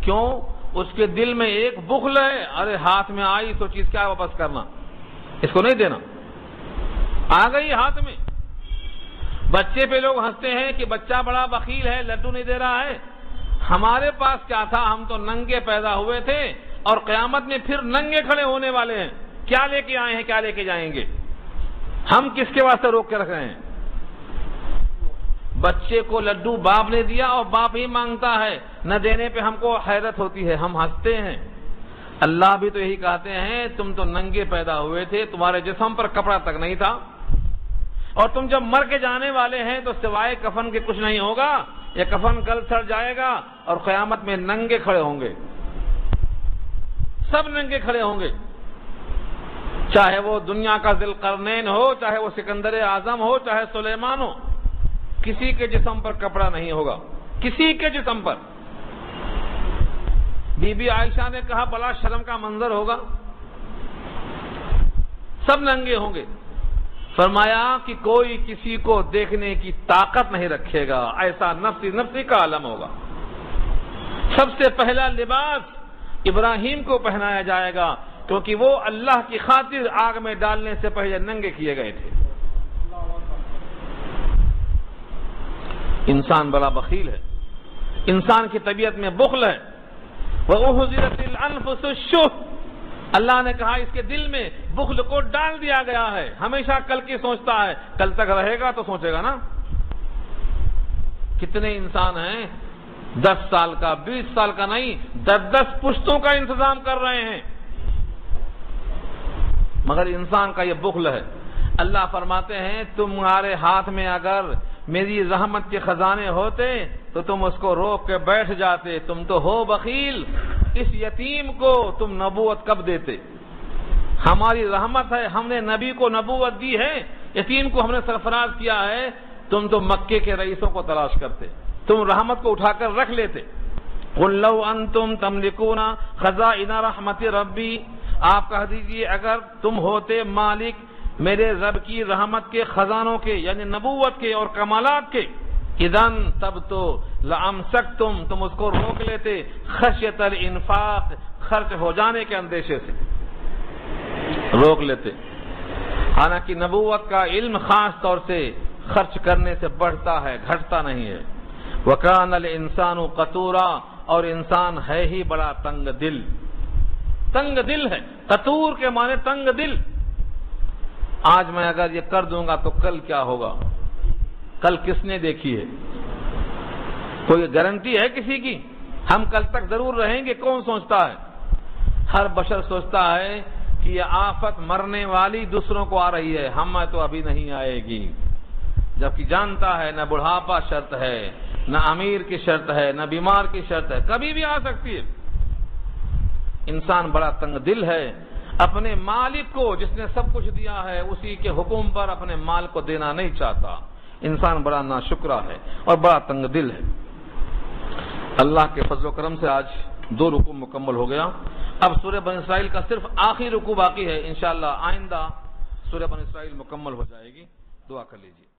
کیوں؟ اس کے دل میں ایک بخل ہے، ارے ہاتھ میں آئی تو چیز کیا واپس کرنا، اس کو نہیں دینا، آ گئی ہاتھ میں۔ بچے پہ لوگ ہنستے ہیں کہ بچہ بڑا بخیل ہے لڈو نہیں دے رہا ہے، ہمارے پاس کیا تھا، ہم تو ننگے پیدا ہوئے تھے اور قیامت میں پھر ننگے کھڑے ہونے والے ہیں، کیا لے کے آئے ہیں کیا لے کے جائیں گے، ہم کس کے واسطے روک کے رکھ رہے ہیں؟ بچے کو لڈو باپ نے دیا اور باپ ہی مانگتا ہے، نہ دینے پہ ہم کو حیرت ہوتی ہے، ہم ہنستے ہیں۔ اللہ بھی تو یہی کہتے ہیں تم تو ننگے پیدا ہوئے تھے، تمہارے جسم پر کپڑا تک نہیں تھا، اور تم جب مر کے جانے والے ہیں تو سوائے کفن کے کچھ نہیں ہوگا، یہ کفن گل سڑ جائے گا اور قیامت میں ننگے کھڑے ہوں گے، سب ننگے کھڑے ہوں گے، چاہے وہ دنیا کا ذی القرنین ہو، چاہے وہ سکندر اعظم ہو، چاہے سلیمان ہو، کسی کے جسم پر کپڑا نہیں ہوگا، کسی کے جسم پر۔ بی بی عائشہ نے کہا بڑا شرم کا منظر ہوگا، سب ننگے ہوں گے، فرمایا کہ کوئی کسی کو دیکھنے کی طاقت نہیں رکھے گا، ایسا نفسی نفسی کا عالم ہوگا۔ سب سے پہلا لباس ابراہیم کو پہنایا جائے گا، کیونکہ وہ اللہ کی خاطر آگ میں ڈالنے سے پہلے ننگے کیے گئے تھے۔ انسان بڑا بخیل ہے، انسان کی طبیعت میں بخل ہے۔ وَأُحْضِرَتِ الْأَنفُسُ الشُّحَّ، اللہ نے کہا اس کے دل میں بخل کو ڈال دیا گیا ہے، ہمیشہ کل کی سوچتا ہے، کل تک رہے گا تو سوچے گا نا۔ کتنے انسان ہیں 10 سال کا 20 سال کا نہیں 10 پشتوں کا انتظام کر رہے ہیں، مگر انسان کا یہ بخل ہے۔ اللہ فرماتے ہیں تمہارے ہاتھ میں اگر میری رحمت کے خزانے ہوتے تو تم اس کو روک کے بیٹھ جاتے، تم تو ہو بخیل، اس یتیم کو تم نبوت کب دیتے؟ ہماری رحمت ہے، ہم نے نبی کو نبوت دی ہے، یتیم کو ہم نے سرفراز کیا ہے، تم تو مکے کے رئیسوں کو تلاش کرتے، تم رحمت کو اٹھا کر رکھ لیتے۔ قُلْ لَوْ أَنْتُمْ تَمْلِكُونَ خَزَائِنَ رَحْمَتِ رَبِّي، آپ کہہ دیجئے اگر تم ہوتے مالک میرے رب کی رحمت کے خزانوں کے، یعنی نبوت کے اور کمالات کے، اذن تب تو لَأَمْسَكْتُمْ، تم اس کو روک لیتے، خشیۃ الانفاق، خرچ ہو جانے کے اندیشے سے روک لیتے۔ حالانکہ نبوت کا علم خاص طور سے خرچ کرنے سے بڑھتا ہے، گھٹتا نہیں ہے۔ وَكَانَ الْإِنسَانُ قَتُورًا، اور انسان ہے ہی بڑا تنگ دل، تنگ دل ہے۔ قطور کے معنی تنگ دل۔ آج میں اگر یہ کر دوں گا تو کل کیا ہوگا؟ کل کس نے دیکھی ہے؟ کوئی گارنٹی ہے کسی کی؟ ہم کل تک ضرور رہیں گے، کون سوچتا ہے؟ ہر بشر سوچتا ہے کہ یہ آفت مرنے والی دوسروں کو آ رہی ہے، ہمیں تو ابھی نہیں آئے گی، جبکہ جانتا ہے نہ بڑھاپا شرط ہے، نہ امیر کی شرط ہے، نہ بیمار کی شرط ہے، کبھی بھی آ سکتی ہے۔ انسان بڑا تنگ دل ہے، اپنے مالک کو جس نے سب کچھ دیا ہے اسی کے حکم پر اپنے مال کو دینا نہیں چاہتا۔ انسان بڑا ناشکرا ہے اور بڑا تنگ دل ہے۔ اللہ کے فضل و کرم سے آج 2 رکوع مکمل ہو گیا۔ اب سورہ بنی اسرائیل کا صرف آخری رکوع باقی ہے، انشاءاللہ آئندہ سورہ بنی اسرائیل مکمل ہو جائے گی۔ دعا کر لیجیے۔